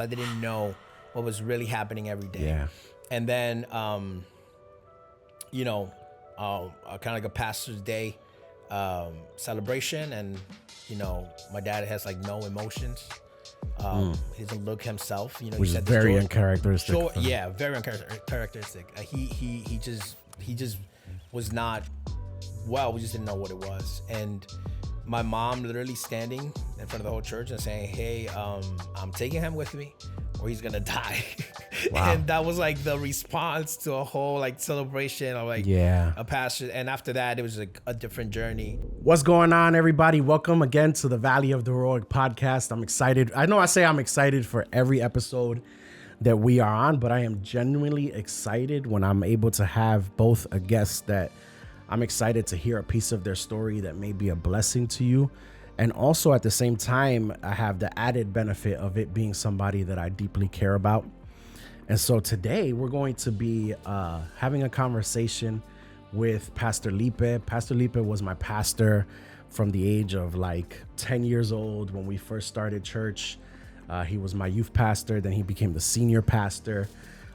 I didn't know what was really happening every day. Yeah. And then, you know, kind of like a pastor's day celebration, and my dad has like no emotions. He doesn't look himself. Which is very uncharacteristic. Yeah, very uncharacteristic. He just was not well. We just didn't know what it was. And my mom literally standing in front of the whole church and saying, "Hey, I'm taking him with me, or he's gonna die." Wow. And that was like the response to a whole like celebration of like a pastor. And after that, it was like a different journey. What's going on, everybody? Welcome again to the Valley of the Heroic podcast. I'm excited. I know I say I'm excited for every episode that we are on, but I am genuinely excited when I'm able to have both a guest that I'm excited to hear a piece of their story that may be a blessing to you. And also at the same time, I have the added benefit of it being somebody that I deeply care about. And so today we're going to be having a conversation with Pastor Lipe. Pastor Lipe was my pastor from the age of like 10 years old when we first started church. He was my youth pastor. Then he became the senior pastor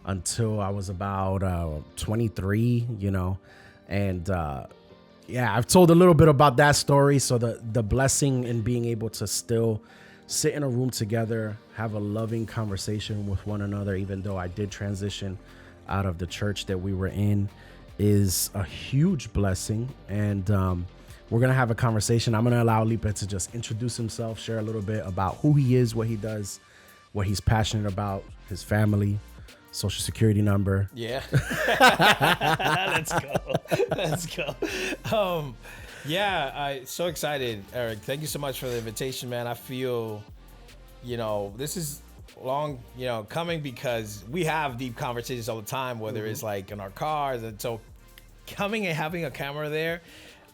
until I was about 23, And I've told a little bit about that story. So the blessing in being able to still sit in a room together, have a loving conversation with one another, even though I did transition out of the church that we were in, is a huge blessing. And we're going to have a conversation. I'm going to allow Lipe to just introduce himself, share a little bit about who he is, what he does, what he's passionate about, his family, social security number. Yeah. Let's go. I'm so excited, Eric. Thank you so much for the invitation, man. I feel, this is long, coming, because we have deep conversations all the time, whether it's like in our cars. And so coming and having a camera there,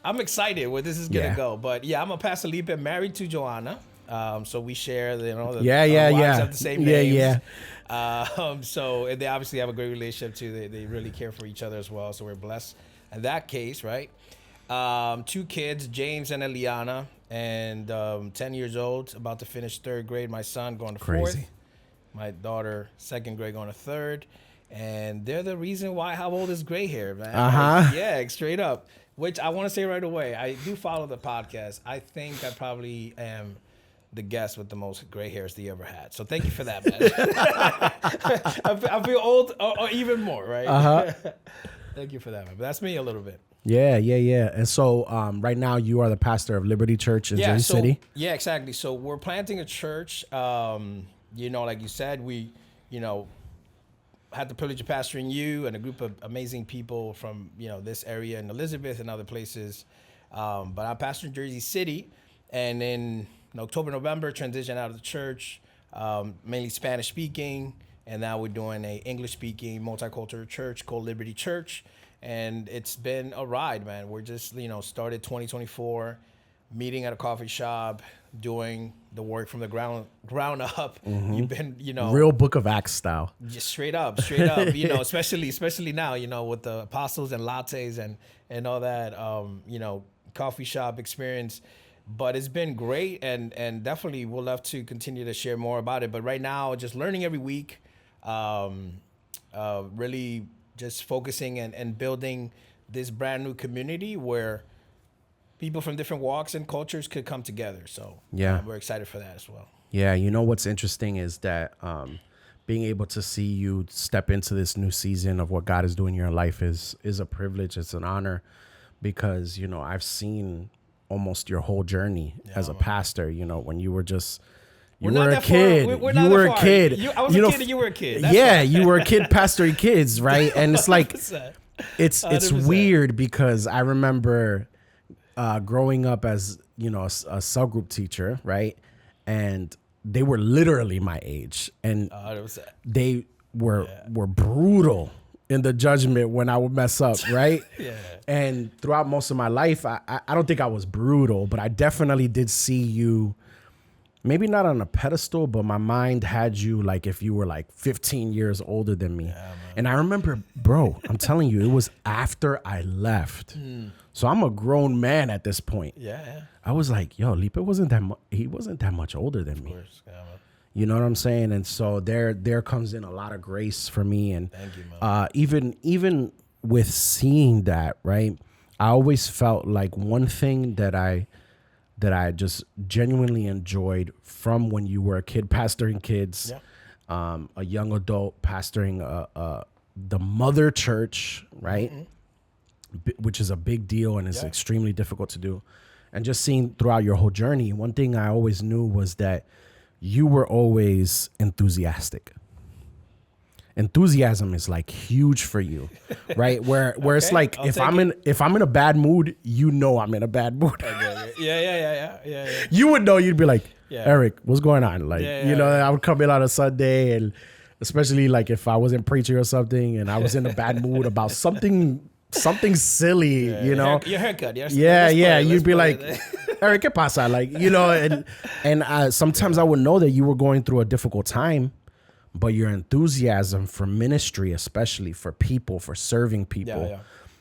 I'm excited where this is going to go. But yeah, I'm a Pastor Lipe, married to Joanna. So we share, the wives have the same names. So and they obviously have a great relationship too. They really care for each other as well. So we're blessed in that case, right? 2 kids, James and Eliana, and 10 years old, about to finish 3rd grade. My son going to 4th. My daughter 2nd grade going to 3rd. And they're the reason why I have all this gray hair, man. Like, straight up. Which I want to say right away, I do follow the podcast. I think I probably am the guest with the most gray hairs they ever had. So thank you for that, man. I feel old or even more, right? Thank you for that, man. But that's me a little bit. Yeah. And so right now you are the pastor of Liberty Church in Jersey City. Yeah, exactly. So we're planting a church. Like you said, we, had the privilege of pastoring you and a group of amazing people from, this area in Elizabeth and other places. But I'm pastoring Jersey City, and in October, November, transitioned out of the church, mainly Spanish speaking. And now we're doing a English speaking multicultural church called Liberty Church. And it's been a ride, man. We're just, started 2024, meeting at a coffee shop, doing the work from the ground up. Mm-hmm. You've been, real Book of Acts style. Just straight up, especially now, with the apostles and lattes and all that, coffee shop experience. But it's been great, and definitely we'll love to continue to share more about it. But right now, just learning every week, really just focusing and building this brand new community where people from different walks and cultures could come together. So we're excited for that as well. Yeah, what's interesting is that being able to see you step into this new season of what God is doing in your life is a privilege. It's an honor, because, I've seen almost your whole journey as a pastor, when you were just... You were a kid. You were a kid. I was a kid and you were a kid. You were a kid pastoring kids, right? And it's like, it's weird, because I remember growing up as, a cell group teacher, right? And they were literally my age. And they were brutal in the judgment when I would mess up, right? And throughout most of my life, I don't think I was brutal, but I definitely did see you, maybe not on a pedestal, but my mind had you like if you were like 15 years older than me. And I remember, bro, I'm telling you, it was after I left. So I'm a grown man at this point. I was like, yo, Lipe wasn't that he wasn't that much older than me. You know what I'm saying? And so there comes in a lot of grace for me. And Thank you, man. Even with seeing that, right? I always felt like one thing that I just genuinely enjoyed from when you were a kid pastoring kids, a young adult pastoring the mother church, right? Which is a big deal and is extremely difficult to do. And just seeing throughout your whole journey, one thing I always knew was that you were always enthusiastic. Enthusiasm is like huge for you, right? Where it's like if I'm in a bad mood, you know I'm in a bad mood. Yeah. You would know. You'd be like, Eric, what's going on? Like, I would come in on a Sunday, and especially like if I wasn't preaching or something, and I was in a bad mood about something silly, Your haircut. You'd be like, Eric, ¿qué pasa? Like, and sometimes I would know that you were going through a difficult time. But your enthusiasm for ministry, especially for people, for serving people,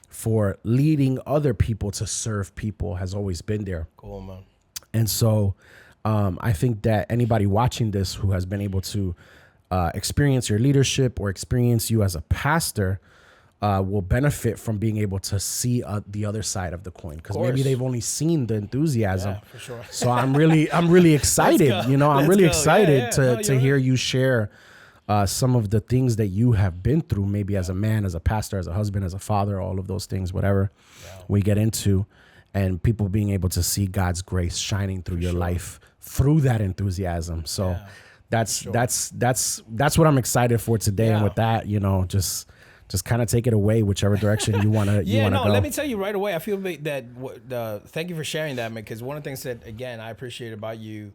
for leading other people to serve people, has always been there. Cool, man. And so I think that anybody watching this who has been able to experience your leadership or experience you as a pastor will benefit from being able to see the other side of the coin, because maybe they've only seen the enthusiasm. Yeah, for sure. So I'm really excited. I'm really excited to hear you share some of the things that you have been through, maybe as a man, as a pastor, as a husband, as a father, all of those things, whatever we get into, and people being able to see God's grace shining through your life through that enthusiasm. So that's what I'm excited for today. And with that, just kind of take it away, whichever direction you want to go. Let me tell you right away. I feel that thank you for sharing that, man, because one of the things that, again, I appreciate about you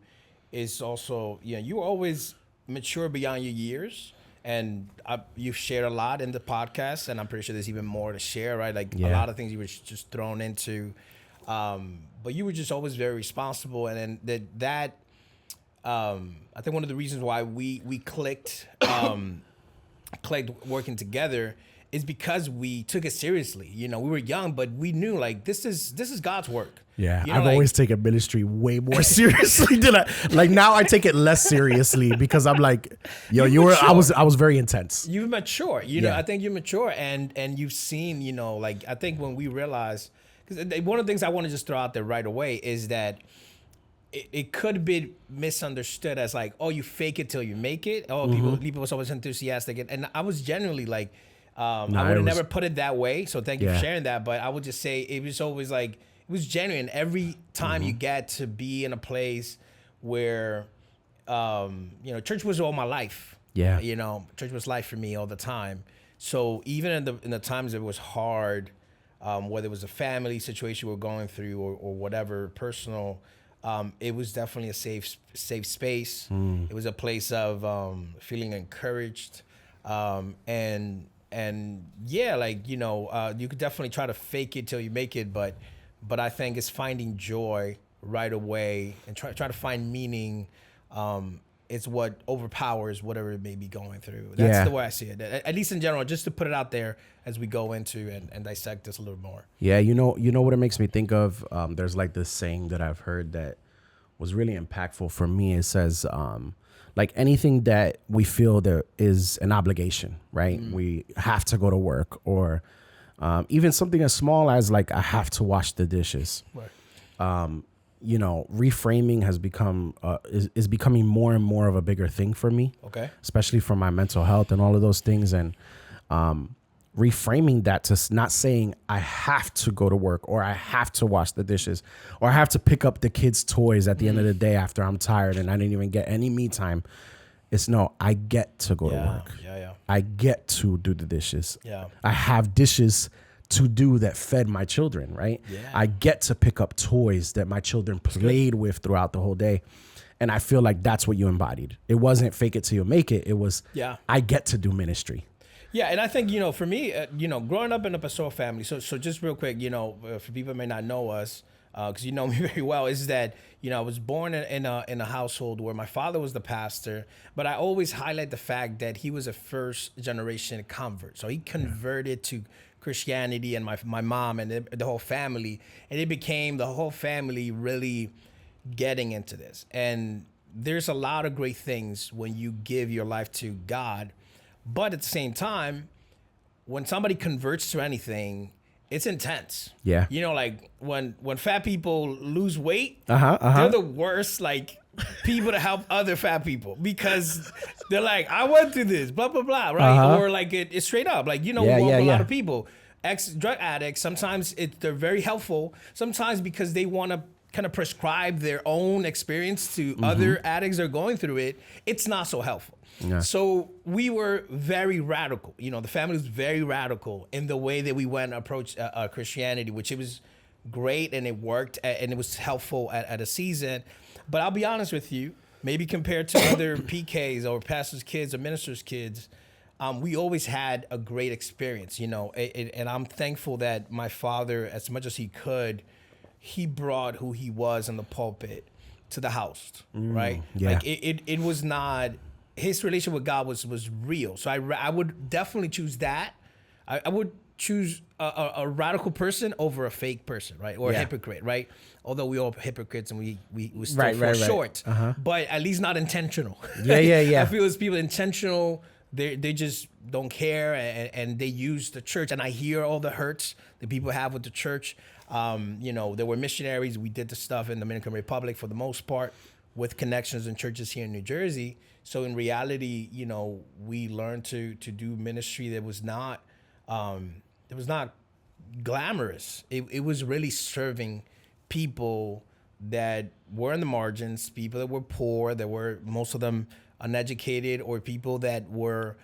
is also, you always mature beyond your years, and you've shared a lot in the podcast, and I'm pretty sure there's even more to share, right? Like a lot of things you were just thrown into, but you were just always very responsible, and then that I think one of the reasons why we clicked working together is because we took it seriously. We were young, but we knew like this is God's work. Yeah, I've always taken ministry way more seriously than now I take it less seriously, because I'm like, I was very intense. You've matured, I think you're mature, and you've seen, like, I think when we realized, because one of the things I want to just throw out there right away is that it could be misunderstood as like, oh, you fake it till you make it. Oh, people was always enthusiastic, and I was genuinely like, I would have never put it that way. So thank you for sharing that. But I would just say it was always like, it was genuine. Every time you get to be in a place where, church was all my life. Yeah. Church was life for me all the time. So even in the times that it was hard, whether it was a family situation we're going through or whatever, personal, it was definitely a safe space. It was a place of feeling encouraged, and you could definitely try to fake it till you make it, but I think it's finding joy right away and try to find meaning. It's what overpowers whatever it may be going through. That's the way I see it, at least in general, just to put it out there as we go into and dissect this a little more. Yeah, you know what it makes me think of? There's like this saying that I've heard that was really impactful for me. It says, like anything that we feel there is an obligation, right? We have to go to work, or even something as small as like, I have to wash the dishes. Right. Reframing has become is becoming more and more of a bigger thing for me. Okay. Especially for my mental health and all of those things, and reframing that to not saying I have to go to work, or I have to wash the dishes, or I have to pick up the kids' toys at the end of the day after I'm tired and I didn't even get any me time. It's no, I get to go to work. Yeah. I get to do the dishes. Yeah. I have dishes to do that fed my children, right? Yeah. I get to pick up toys that my children played with throughout the whole day. And I feel like that's what you embodied. It wasn't fake it till you make it. It was, I get to do ministry. Yeah, and I think, for me, growing up in a pastoral family, so just real quick, for people who may not know us, because you know me very well, is that, I was born in a household where my father was the pastor, but I always highlight the fact that he was a first generation convert. So he converted to Christianity, and my mom and the whole family, and it became the whole family really getting into this. And there's a lot of great things when you give your life to God, but at the same time, when somebody converts to anything, it's intense. Yeah. You know, like when fat people lose weight, Uh-huh. they're the worst, like, people to help other fat people because they're like, I went through this, blah, blah, blah, right? Or like it's straight up. Like, you know, Yeah, a yeah. lot of people, ex-drug addicts, sometimes they're very helpful, sometimes because they want to kind of prescribe their own experience to other addicts that are going through it. It's not so helpful. Yeah. So we were very radical. You know, the family was very radical in the way that we went and approached Christianity, which it was great and it worked and it was helpful at a season. But I'll be honest with you, maybe compared to other PKs or pastors' kids or ministers' kids, we always had a great experience, you know, and I'm thankful that my father, as much as he could, he brought who he was in the pulpit to the house, right? Yeah. Like it was not, his relationship with God was real. So I would definitely choose that. I would choose a radical person over a fake person, right? Or a hypocrite, right? Although we all hypocrites and we still fall short, but at least not intentional. Yeah. I feel as people intentional, they just don't care and they use the church. And I hear all the hurts that people have with the church. You know, there were missionaries. We did the stuff in the Dominican Republic for the most part with connections in churches here in New Jersey. So in reality, you know, we learned to do ministry that was not glamorous. It was really serving people that were in the margins, people that were poor, that were most of them uneducated, or people that were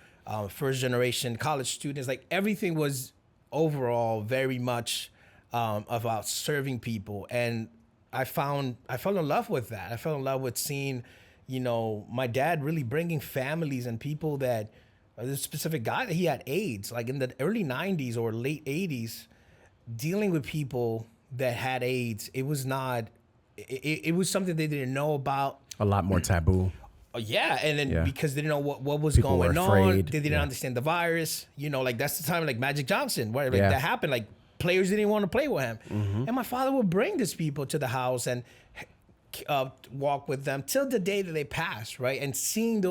first generation college students. Like everything was overall very much about serving people. And I fell in love with that. I fell in love with seeing, you know, my dad really bringing families and people that, this specific guy that he had AIDS, like in the early 90s or late 80s, dealing with people that had AIDS. It was not, it was something they didn't know about. A lot more taboo. Yeah, and then because they didn't know what was People going were on, afraid. they didn't understand the virus. You know, like that's the time like Magic Johnson, where like that happened. Like players didn't want to play with him, and my father would bring these people to the house and walk with them till the day that they passed, right? And seeing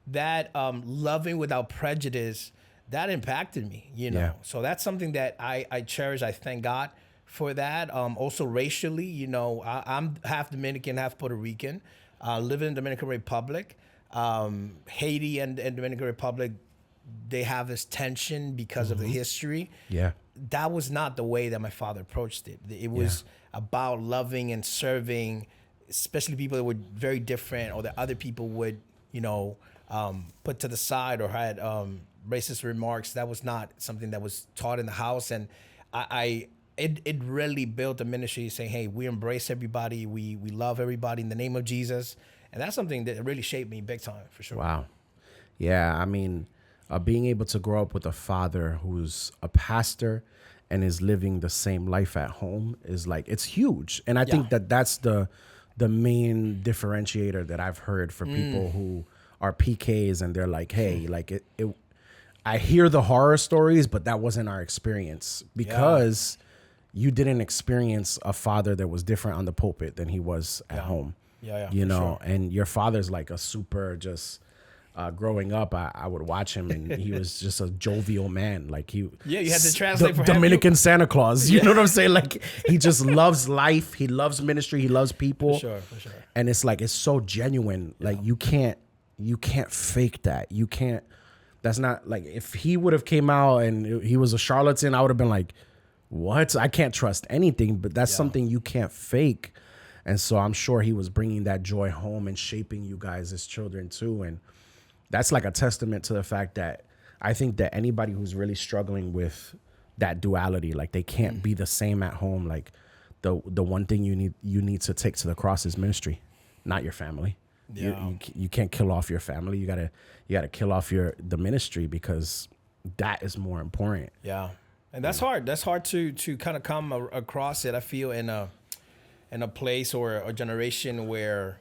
that loving without prejudice, that impacted me. You know, so that's something that I cherish. I thank God for that. Also racially, you know, I'm half Dominican, half Puerto Rican. Living in the Dominican Republic, Haiti and Dominican Republic, they have this tension because of the history. Yeah. That was not the way that my father approached it. It was about loving and serving, especially people that were very different or that other people would, you know, put to the side or had racist remarks. That was not something that was taught in the house. And it really built a ministry saying, hey, we embrace everybody. We love everybody in the name of Jesus. And that's something that really shaped me big time, for sure. Wow. Yeah, I mean, being able to grow up with a father who's a pastor and is living the same life at home is like, it's huge. And I think that's the main differentiator that I've heard for people who are PKs and they're like, hey, like it I hear the horror stories, but that wasn't our experience because you didn't experience a father that was different on the pulpit than he was at home. You know, and your father's like a super just growing up, I would watch him and he was just a jovial man. Like you had to translate for Dominican Santa Claus. You know what I'm saying? Like he just loves life. He loves ministry. He loves people. For sure. And it's like, it's so genuine. Like you can't fake that. You can't, that's not like, if he would have came out and he was a charlatan, I would have been like, what? I can't trust anything, but that's something you can't fake. And so I'm sure he was bringing that joy home and shaping you guys as children too. And that's like a testament to the fact that I think that anybody who's really struggling with that duality, like they can't be the same at home. Like the one thing you need to take to the cross is ministry, not your family. You can't kill off your family. You gotta kill off the ministry because that is more important. Yeah. And that's hard. That's hard to kind of come across it. I feel in a place or a generation where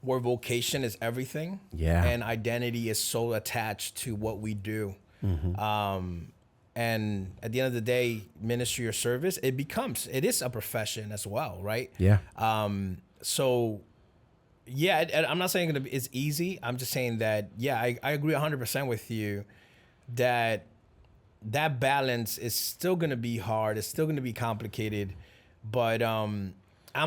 vocation is everything. Yeah. And identity is so attached to what we do. And at the end of the day, ministry or service, it is a profession as well, right? Yeah. So Yeah, I'm not saying it's easy. I'm just saying that, yeah, I agree 100% with you that that balance is still going to be hard. It's still going to be complicated. But I'm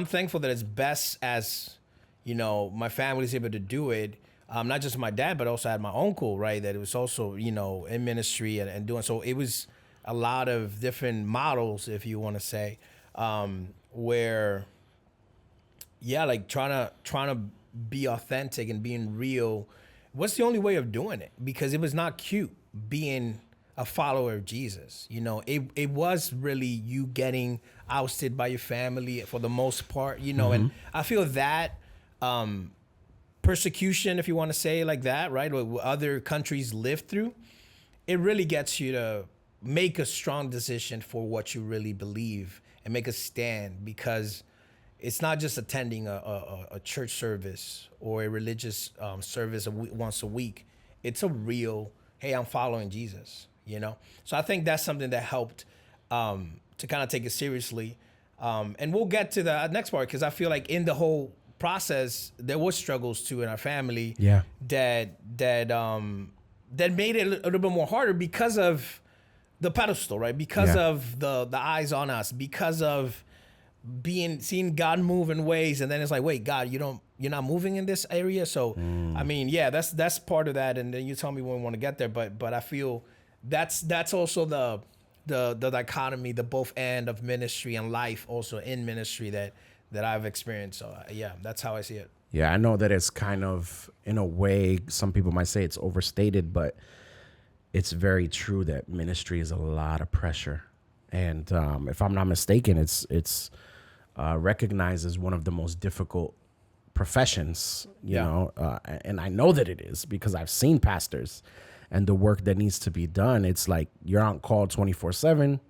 thankful that as best as, my family is able to do it, not just my dad, but also I had my uncle, right? That it was also, in ministry and doing. So it was a lot of different models, if you want to say, where, yeah, like trying to be authentic and being real. What's the only way of doing it? Because it was not cute being a follower of Jesus. It was really you getting ousted by your family for the most part, and I feel that persecution, if you want to say it like that, right? What other countries live through, it really gets you to make a strong decision for what you really believe and make a stand, because it's not just attending a church service or a religious service once a week. It's a real, hey, I'm following Jesus, So I think that's something that helped to kind of take it seriously. And we'll get to the next part, because I feel like in the whole process, there was struggles too in our family. Yeah. That made it a little bit more harder because of the pedestal, right? Because of the eyes on us, because of seeing God move in ways, and then it's like, wait, God, you're not moving in this area. So I mean, yeah, that's part of that, and then you tell me when we want to get there. But I feel that's also the dichotomy, the both end of ministry and life, also in ministry that I've experienced. So yeah, that's how I see it. Yeah, I know that it's kind of, in a way, some people might say it's overstated, but it's very true that ministry is a lot of pressure. And if I'm not mistaken, it's recognized as one of the most difficult professions, you know, and I know that it is because I've seen pastors and the work that needs to be done. It's like you're on call 24/7.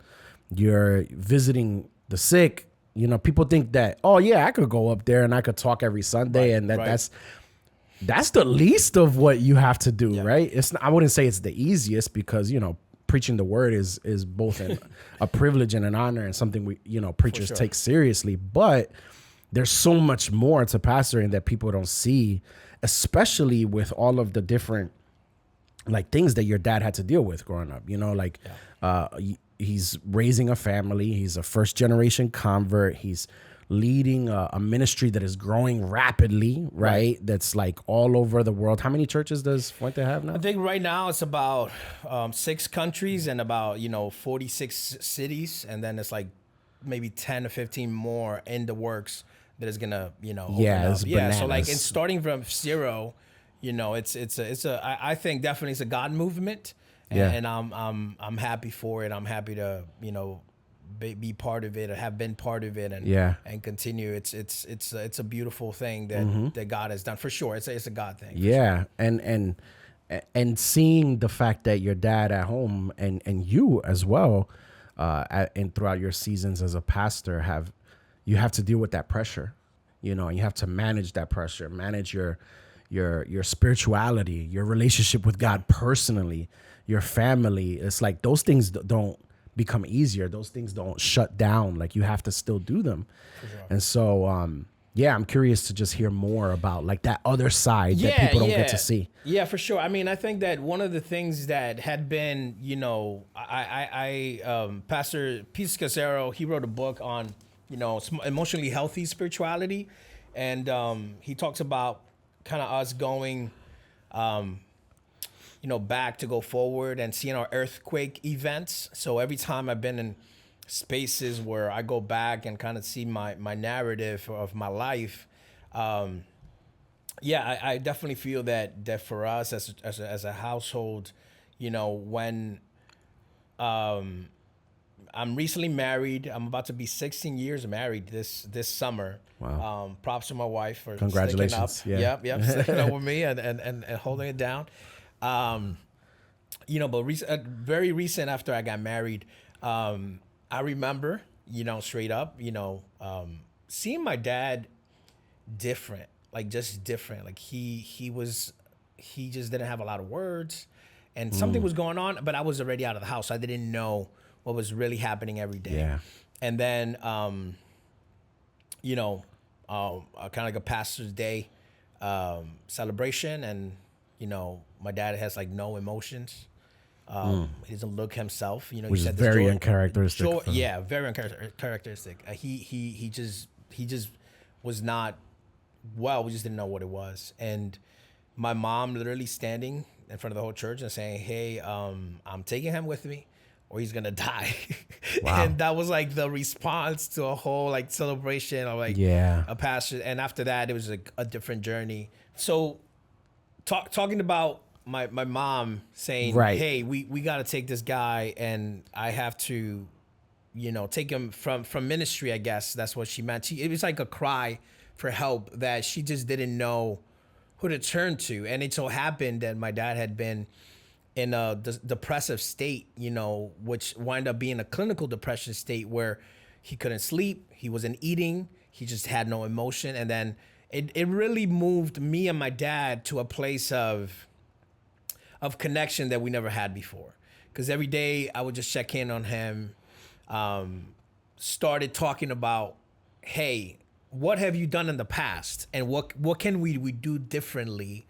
You're visiting the sick. People think that, oh yeah, I could go up there and I could talk every Sunday, and that's the least of what you have to do, right? I wouldn't say it's the easiest, because preaching the word is both a privilege and an honor, and something we preachers take seriously. But there's so much more to pastoring that people don't see, especially with all of the different things that your dad had to deal with growing up. He's raising a family. He's a first generation convert. He's leading a ministry that is growing rapidly, right? That's like all over the world. How many churches does Fuente have now? I think right now it's about 6 countries and about 46 cities, and then it's like maybe 10 or 15 more in the works that is gonna open up. Bananas. So like, it's starting from zero. I think definitely it's a God movement. And I'm happy for it. I'm happy to be part of it, or have been part of it, and continue. It's a beautiful thing that God has done, for sure. It's a God thing. Yeah, sure. and seeing the fact that your dad at home and you as well, and throughout your seasons as a pastor, you have to deal with that pressure, and you have to manage that pressure, manage your spirituality, your relationship with God personally, your family. It's like those things don't become easier. Those things don't shut down. Like, you have to still do them. Sure. And so, I'm curious to just hear more about that other side that people don't get to see. Yeah, for sure. I mean, I think that one of the things that had been, Pastor Pete Scazzaro, he wrote a book on, emotionally healthy spirituality. And he talks about kind of us going, back to go forward and seeing our earthquake events. So every time I've been in spaces where I go back and kind of see my narrative of my life, I definitely feel that for us as a household, when I'm recently married, I'm about to be 16 years married this summer. Wow. Props to my wife for congratulations. Sticking up. Yep, sticking up with me and holding it down. But very recent after I got married, I remember, straight up, seeing my dad different, just different. Like he just didn't have a lot of words, and something was going on, but I was already out of the house. So I didn't know what was really happening every day. Yeah. And then, kind of like a pastor's day, celebration, and my dad has like no emotions. He doesn't look himself. Which is very uncharacteristic. Yeah, very uncharacteristic. He just was not well. We just didn't know what it was. And my mom literally standing in front of the whole church and saying, "Hey, I'm taking him with me, or he's gonna die." Wow. And that was like the response to a whole like celebration of like a pastor. And after that, it was like a different journey. So talking about my mom saying, Right. "Hey, we got to take this guy, and I have to, take him from ministry." I guess that's what she meant. It was like a cry for help that she just didn't know who to turn to. And it so happened that my dad had been in a depressive state, which wound up being a clinical depression state where he couldn't sleep, he wasn't eating, he just had no emotion. And then it really moved me and my dad to a place of connection that we never had before. Because every day I would just check in on him, started talking about, hey, what have you done in the past? And what can we do differently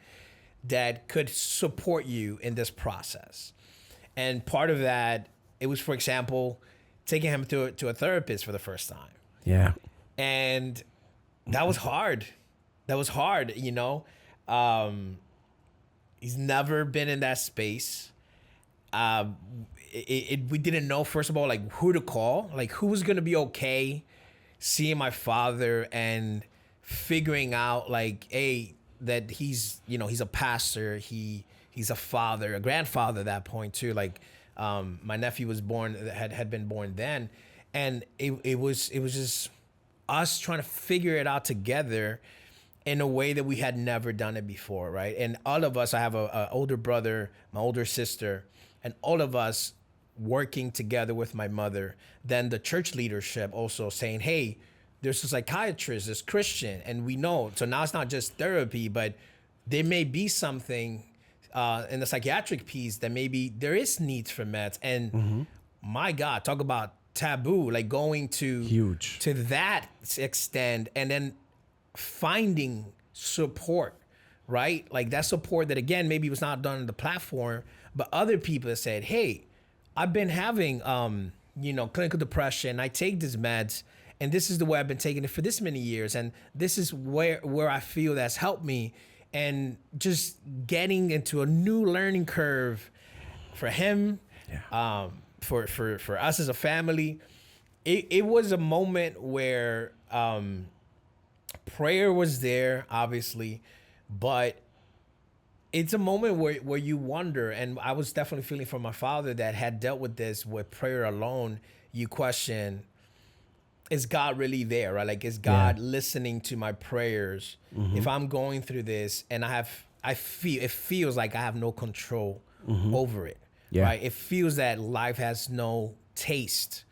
that could support you in this process? And part of that, it was, for example, taking him to a therapist for the first time. Yeah. And that was hard. He's never been in that space. We didn't know, first of all, like who to call, like who was going to be okay seeing my father and figuring out like, hey, that he's a pastor, he's a father, a grandfather at that point too. Like my nephew was born, had been born then, and it was just us trying to figure it out together in a way that we had never done it before, right? And all of us, I have a older brother, my older sister, and all of us working together with my mother. Then the church leadership also saying, hey, there's a psychiatrist, there's Christian, and we know. So now it's not just therapy, but there may be something in the psychiatric piece that maybe there is needs for meds. And my God, talk about taboo, like going to that extent, and then finding support, right? Like that support that, again, maybe was not done on the platform, but other people that said, hey, I've been having, clinical depression. I take these meds, and this is the way I've been taking it for this many years. And this is where I feel that's helped me. And just getting into a new learning curve for him, for us as a family. It was a moment where prayer was there, obviously, but it's a moment where you wonder, and I was definitely feeling for my father that had dealt with this with prayer alone. You question, is God really there, right? Like, is God listening to my prayers? If I'm going through this and it feels like I have no control over it, right? It feels that life has no taste.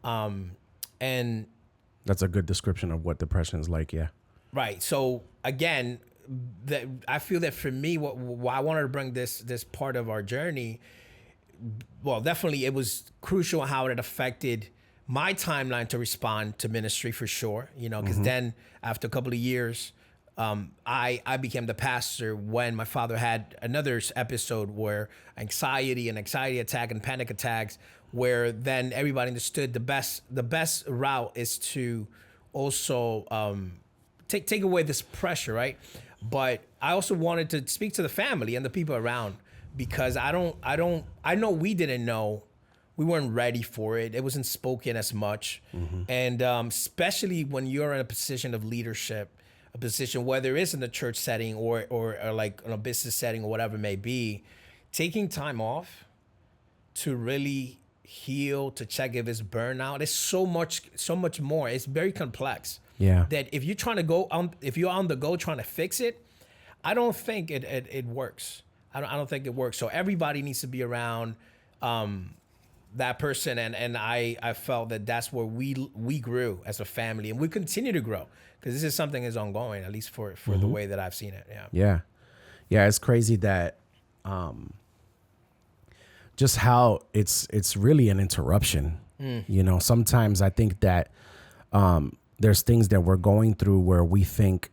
And that's a good description of what depression is like. Yeah. Right. So again, I feel that for me, why I wanted to bring this part of our journey, well, definitely it was crucial how it affected my timeline to respond to ministry for sure, because then after a couple of years, I became the pastor when my father had another episode where anxiety attack and panic attacks, where then everybody understood the best route is to also take away this pressure, right? But I also wanted to speak to the family and the people around, because I know we didn't know. We weren't ready for it. It wasn't spoken as much. And especially when you're in a position of leadership, a position, whether it's in the church setting or like in a business setting or whatever it may be, taking time off to really heal, to check if it's burnout, it's so much more. It's very complex. Yeah. That if you're trying to go on, if you're on the go trying to fix it, I don't think it works. I don't think it works. So everybody needs to be around that person, and I felt that that's where we grew as a family, and we continue to grow, because this is something that's ongoing, at least for the way that I've seen it. Yeah. It's crazy that just how it's really an interruption. Sometimes I think that there's things that we're going through where we think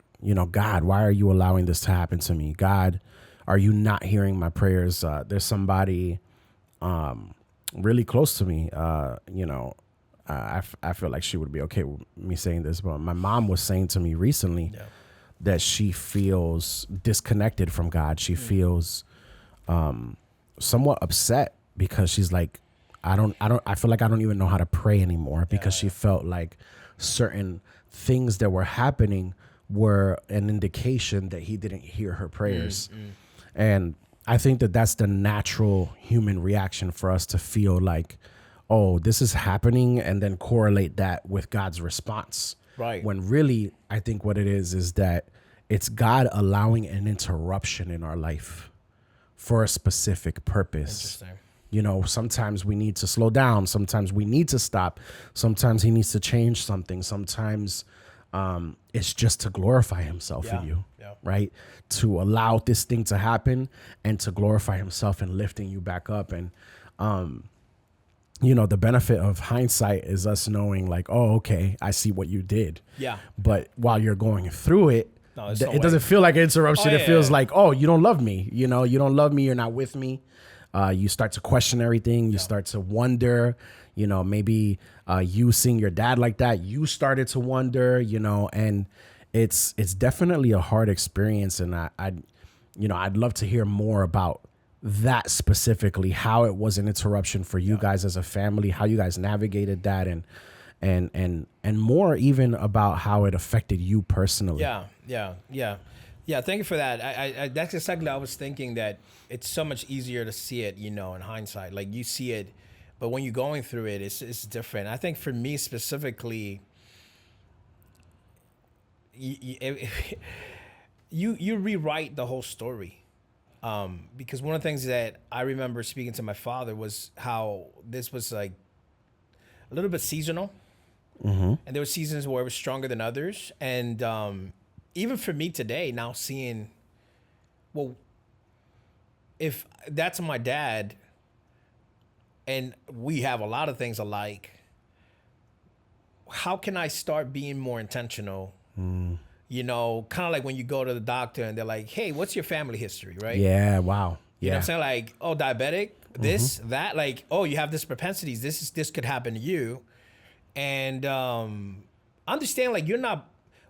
God, why are you allowing this to happen to me? God, are you not hearing my prayers? There's somebody really close to me. I feel like she would be okay with me saying this, but my mom was saying to me recently that she feels disconnected from God. She feels somewhat upset because she's like, I feel like I don't even know how to pray anymore, because she felt like certain things that were happening were an indication that he didn't hear her prayers. And I think that that's the natural human reaction for us to feel like, oh, this is happening, and then correlate that with God's response. Right. When really, I think what it is that it's God allowing an interruption in our life for a specific purpose. Interesting. Sometimes we need to slow down. Sometimes we need to stop. Sometimes he needs to change something. Sometimes it's just to glorify himself in you, right? To allow this thing to happen and to glorify himself and lifting you back up. And, the benefit of hindsight is us knowing like, oh, okay, I see what you did. Yeah. But while you're going through it, it doesn't feel like an interruption. Oh, it feels like, oh, you don't love me. You don't love me. You're not with me. You start to question everything. You start to wonder, maybe you seeing your dad like that, you started to wonder, and it's definitely a hard experience. And I'd love to hear more about that specifically, how it was an interruption for you guys as a family, how you guys navigated that, and more even about how it affected you personally. Yeah. Thank you for that. I that's exactly what I was thinking, that it's so much easier to see it, in hindsight. Like you see it, but when you're going through it, it's different. I think for me specifically, you rewrite the whole story. Because one of the things that I remember speaking to my father was how this was like a little bit seasonal. And there were seasons where it was stronger than others. And even for me today, now seeing, well, if that's my dad and we have a lot of things alike, how can I start being more intentional? Kind of like when you go to the doctor and they're like, hey, what's your family history, right? Yeah, wow. You know what I'm saying? Like, oh, diabetic, this, that, like, oh, you have this propensities. This could happen to you. And understand, like,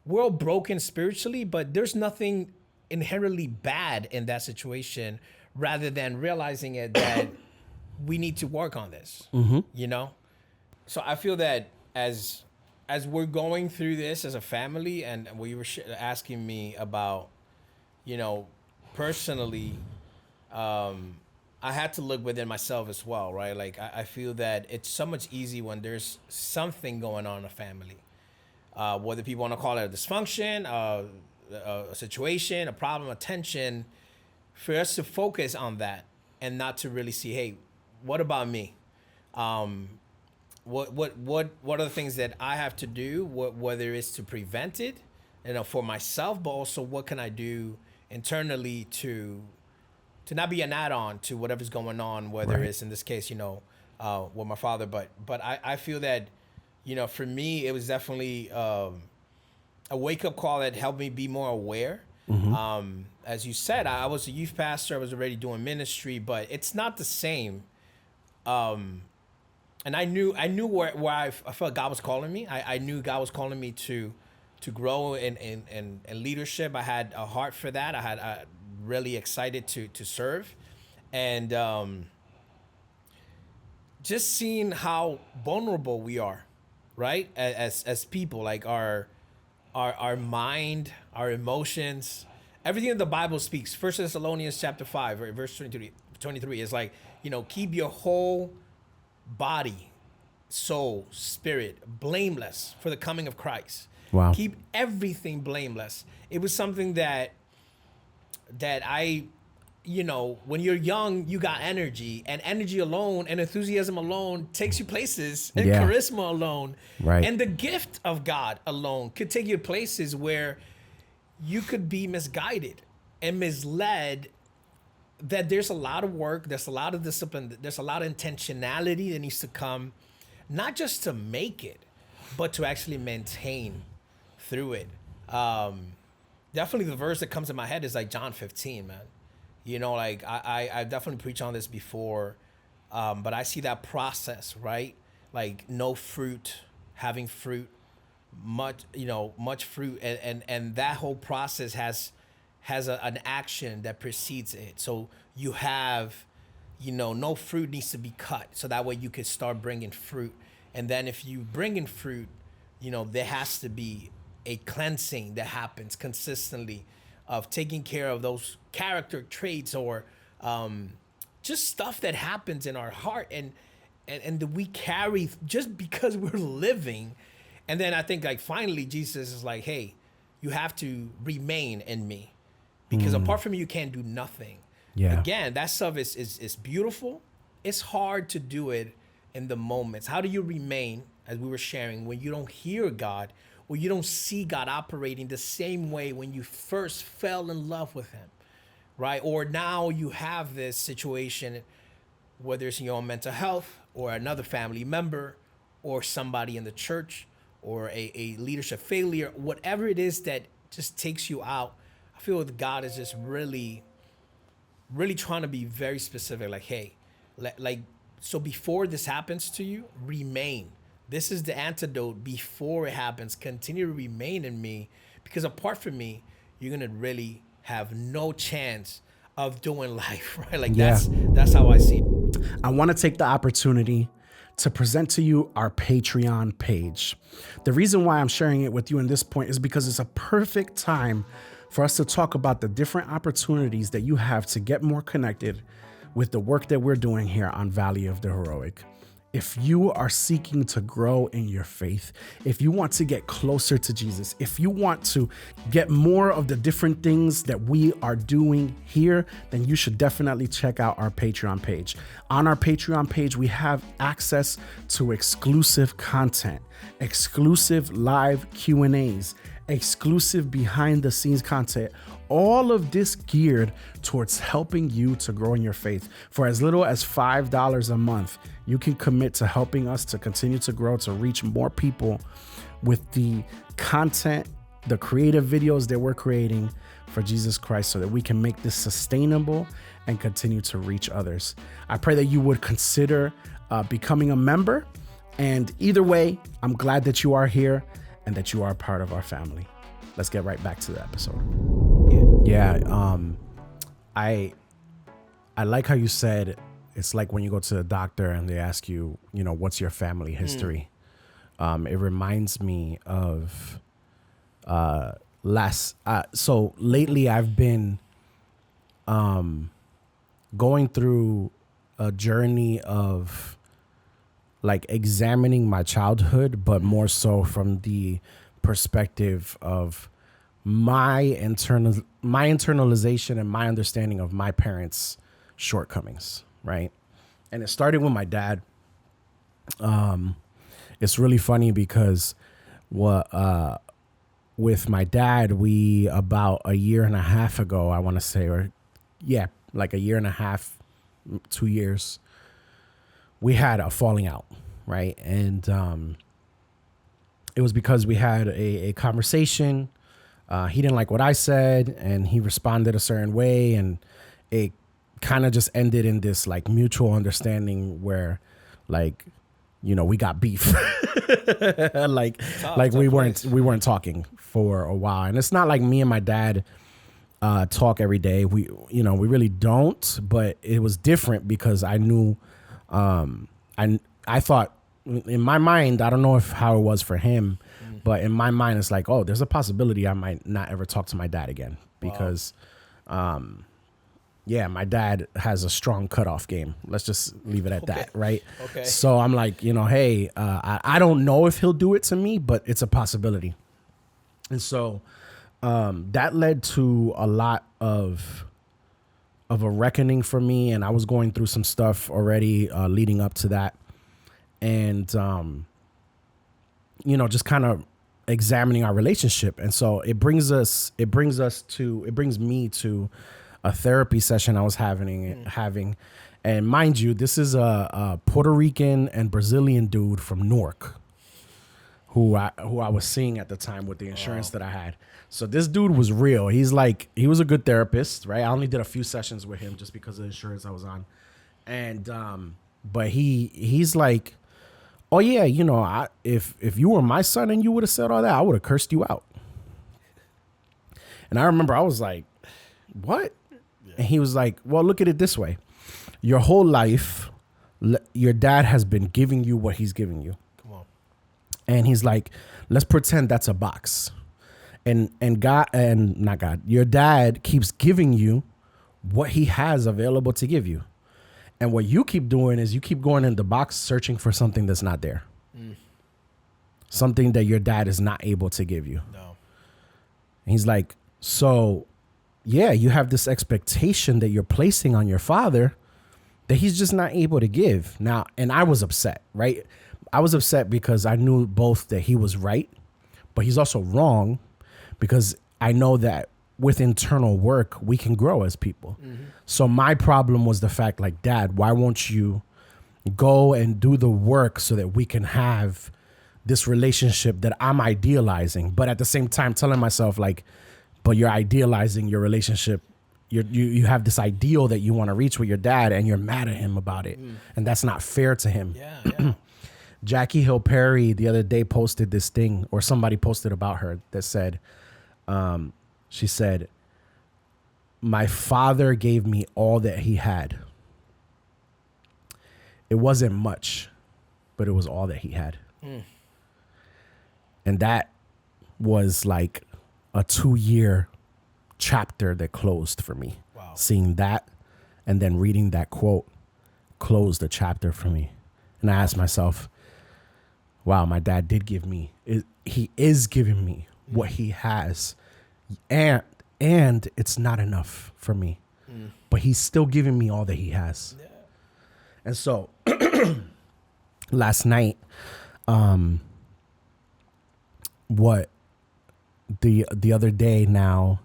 we're all broken spiritually, but there's nothing inherently bad in that situation, rather than realizing it that we need to work on this, So I feel that as we're going through this as a family, and we were asking me about, personally, I had to look within myself as well, right? Like I feel that it's so much easy when there's something going on in a family, whether people want to call it a dysfunction, a situation, a problem, a tension, for us to focus on that and not to really see, hey, what about me? What are the things that I have to do, whether it's to prevent it, for myself, but also what can I do internally to not be an add-on to whatever's going on, whether it's in this case, with my father. But I feel that, for me, it was definitely a wake-up call that helped me be more aware. As you said, I was a youth pastor. I was already doing ministry, but it's not the same. And I knew where I felt God was calling me. I knew God was calling me to grow in leadership. I had a heart for that. I had really excited to serve, and just seeing how vulnerable we are, right? As people, like our mind, our emotions, everything that the Bible speaks. 1 Thessalonians chapter 5, verse 23 is like, keep your whole body, soul, spirit blameless for the coming of Christ. Wow. Keep everything blameless. It was something that I, when you're young, you got energy, and energy alone and enthusiasm alone takes you places, and charisma alone, and the gift of God alone could take you to places where you could be misguided and misled, that there's a lot of work, there's a lot of discipline, there's a lot of intentionality that needs to come, not just to make it, but to actually maintain through it. definitely the verse that comes in my head is like John 15, man. You know, like I definitely preached on this before, but I see that process, right? Like no fruit, having fruit, much fruit, and that whole process has an action that precedes it. So you have, no fruit needs to be cut, so that way you could start bringing fruit. And then if you bring in fruit, there has to be a cleansing that happens consistently of taking care of those character traits or just stuff that happens in our heart and that we carry just because we're living. And then I think like finally Jesus is like, hey, you have to remain in me because apart from me, you can't do nothing. Yeah. Again, that stuff is beautiful. It's hard to do it in the moments. How do you remain, as we were sharing, when you don't hear God or you don't see God operating the same way when you first fell in love with him, right? Or now you have this situation, whether it's in your own mental health or another family member or somebody in the church or a leadership failure, whatever it is that just takes you out. I feel that God is just really, really trying to be very specific. Like, hey, so before this happens to you, remain. This is the antidote before it happens. Continue to remain in me, because apart from me, you're gonna really have no chance of doing life, right? Like that's how I see it. I want to take the opportunity to present to you our Patreon page. The reason why I'm sharing it with you in this point is because it's a perfect time for us to talk about the different opportunities that you have to get more connected with the work that we're doing here on Valley of the Heroic. If you are seeking to grow in your faith, if you want to get closer to Jesus, if you want to get more of the different things that we are doing here, then you should definitely check out our Patreon page. On our Patreon page, we have access to exclusive content, exclusive live Q&As, exclusive behind the scenes content, all of this geared towards helping you to grow in your faith. For as little as $5 a month, you can commit to helping us to continue to grow, to reach more people with the content, the creative videos that we're creating for Jesus Christ, so that we can make this sustainable and continue to reach others. I pray that you would consider becoming a member. And either way, I'm glad that you are here and that you are part of our family. Let's get right back to the episode. I like how you said it's like when you go to the doctor and they ask you, what's your family history? It reminds me of so lately I've been going through a journey of like examining my childhood, but more so from the perspective of my internalization and my understanding of my parents' shortcomings, right? And it started with my dad. It's really funny because with my dad, we about a year and a half ago, I want to say, like a year and a half, 2 years, we had a falling out, right? And it was because we had a conversation. He didn't like what I said, and he responded a certain way, and it kind of just ended in this like mutual understanding where, like, we got beef. We weren't talking for a while, and it's not like me and my dad talk every day. We really don't, but it was different because I knew. I thought in my mind, I don't know how it was for him, but in my mind, it's like, oh, there's a possibility I might not ever talk to my dad again because, my dad has a strong cutoff game. Let's just leave it at that, right? Okay. So I'm like, hey, I don't know if he'll do it to me, but it's a possibility. And so that led to a lot of a reckoning for me, and I was going through some stuff already leading up to that, and just kind of examining our relationship. And so it brings me to a therapy session I was having, and mind you, this is a Puerto Rican and Brazilian dude from Newark who I was seeing at the time with the insurance that I had. So this dude was real. He was a good therapist, right? I only did a few sessions with him just because of the insurance I was on. And but he's like, oh yeah, if you were my son and you would have said all that, I would have cursed you out. And I remember I was like, what? Yeah. And he was like, well, look at it this way. Your whole life, your dad has been giving you what he's giving you. Come on. And he's like, let's pretend that's a box. And not God, your dad keeps giving you what he has available to give you. And what you keep doing is you keep going in the box searching for something that's not there. Something that your dad is not able to give you. No. And he's like, so, yeah, you have this expectation that you're placing on your father that he's just not able to give. Now, and I was upset, right? I was upset because I knew both that he was right, but he's also wrong because I know that with internal work, we can grow as people. Mm-hmm. So my problem was the fact, like, Dad, why won't you go and do the work so that we can have this relationship that I'm idealizing, but at the same time telling myself, like, but you're idealizing your relationship. You have this ideal that you want to reach with your dad, and you're mad at him about it. And that's not fair to him. Yeah. Jackie Hill Perry the other day posted this thing, or somebody posted about her that said, she said, my father gave me all that he had. It wasn't much, but it was all that he had. And that was like a 2-year chapter that closed for me. Wow. Seeing that and then reading that quote closed the chapter for me. And I asked myself, wow, my dad did give me, he is giving me what he has. And it's not enough for me, but he's still giving me all that he has. Yeah. And so last night, the other day now,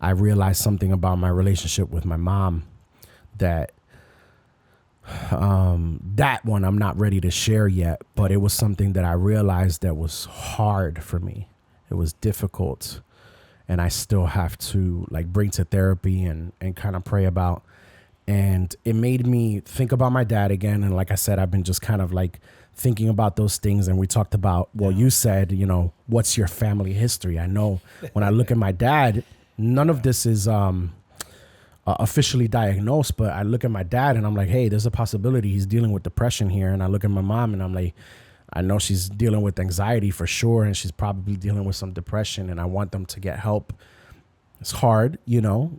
I realized something about my relationship with my mom that that one I'm not ready to share yet, but it was something that I realized that was hard for me. It was difficult, and I still have to like bring to therapy and kind of pray about. And it made me think about my dad again. And like I said, I've been just kind of like thinking about those things. And we talked about, well, you said, what's your family history? I know when I look at my dad, none of this is officially diagnosed, but I look at my dad and I'm like, hey, there's a possibility he's dealing with depression here. And I look at my mom and I'm like, I know she's dealing with anxiety for sure. And she's probably dealing with some depression, and I want them to get help. It's hard,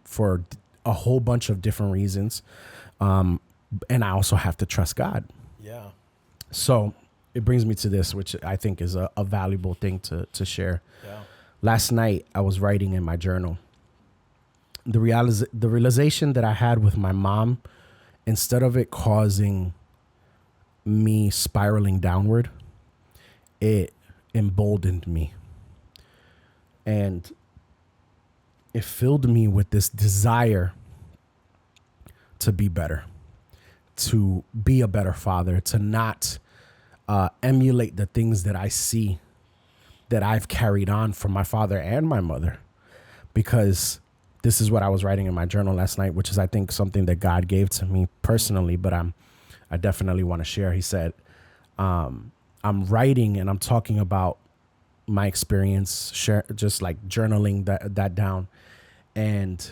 for a whole bunch of different reasons. And I also have to trust God. Yeah. So it brings me to this, which I think is a valuable thing to share. Yeah. Last night I was writing in my journal. The realization that I had with my mom, instead of it causing me spiraling downward, it emboldened me. And it filled me with this desire to be better, to be a better father, to not emulate the things that I see that I've carried on from my father and my mother. Because this is what I was writing in my journal last night, which is, I think, something that God gave to me personally, but I definitely want to share. He said, I'm writing and I'm talking about my experience, just like journaling that down. And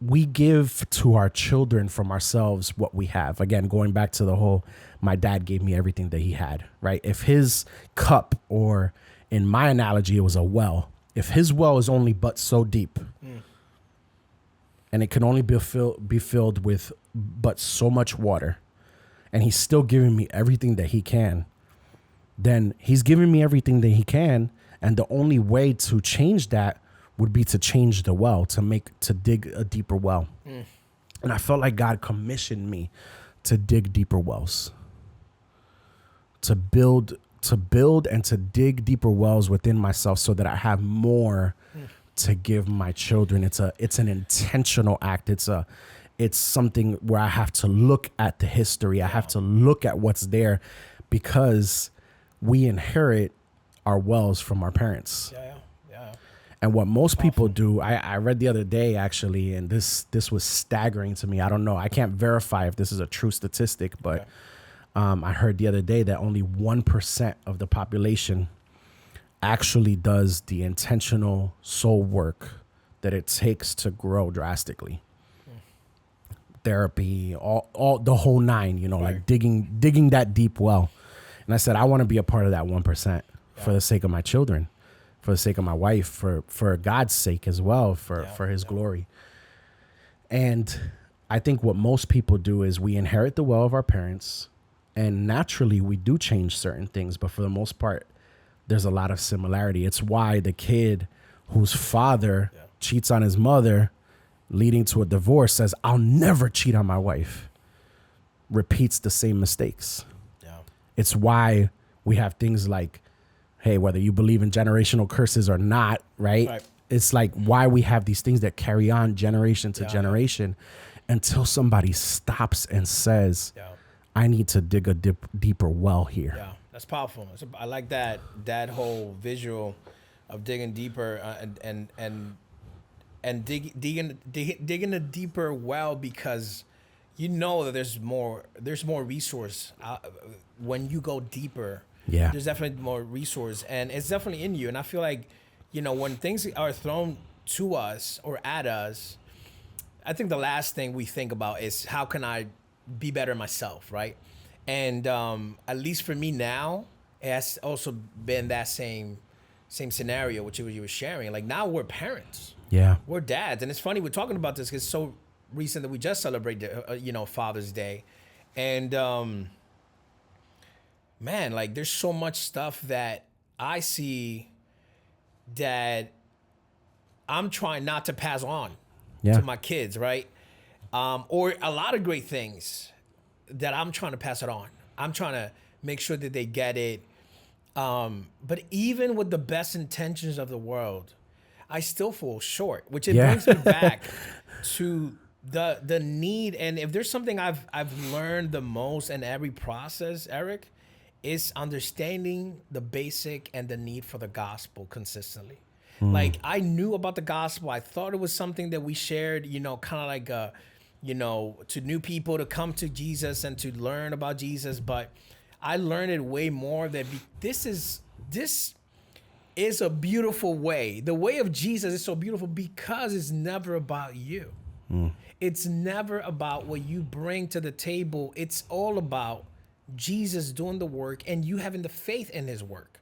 we give to our children from ourselves what we have. Again, going back to the whole, my dad gave me everything that he had, right? If his cup, or in my analogy, it was a well, if his well is only but so deep, and it can only be filled with but so much water, and he's still giving me everything that he can, then he's giving me everything that he can. And the only way to change that would be to change the well, to dig a deeper well. And I felt like God commissioned me to dig deeper wells, to build and to dig deeper wells within myself so that I have more to give my children. It's an intentional act. It's something where I have to look at the history. I have to look at what's there, because we inherit our wells from our parents. Yeah. And what most people do, I read the other day actually, and this was staggering to me. I don't know. I can't verify if this is a true statistic, but I heard the other day that only 1% of the population actually does the intentional soul work that it takes to grow drastically. Therapy, all the whole nine, you know, like digging that deep well. And I said, I want to be a part of that 1% for the sake of my children, for the sake of my wife, for God's sake as well, for his glory. And I think what most people do is we inherit the well of our parents, and naturally we do change certain things, but for the most part, there's a lot of similarity. It's why the kid whose father cheats on his mother, leading to a divorce, says, I'll never cheat on my wife, repeats the same mistakes. Yeah. It's why we have things like, hey, whether you believe in generational curses or not, right? It's like why we have these things that carry on generation to generation until somebody stops and says, I need to dig a deeper well here. Yeah, that's powerful. I like that whole visual of digging deeper and digging a deeper well, because you know that there's more resource when you go deeper. Yeah, there's definitely more resource, and it's definitely in you. And I feel like, you know, when things are thrown to us or at us, I think the last thing we think about is how can I be better myself, right? And at least for me now, it has also been that same scenario which you were sharing. Like now we're parents. Yeah, we're dads, and it's funny we're talking about this because it's so recent that we just celebrated, Father's Day, and man, like there's so much stuff that I see that I'm trying not to pass on to my kids, right? Or a lot of great things that I'm trying to pass it on. I'm trying to make sure that they get it. But even with the best intentions of the world, I still fall short, which brings me back to the need. And if there's something I've learned the most in every process, Eric, is understanding the basic and the need for the gospel consistently. Like I knew about the gospel. I thought it was something that we shared, kind of like, to new people to come to Jesus and to learn about Jesus. But I learned it way more that this is a beautiful way. The way of Jesus is so beautiful because it's never about you. It's never about what you bring to the table. It's all about Jesus doing the work and you having the faith in his work.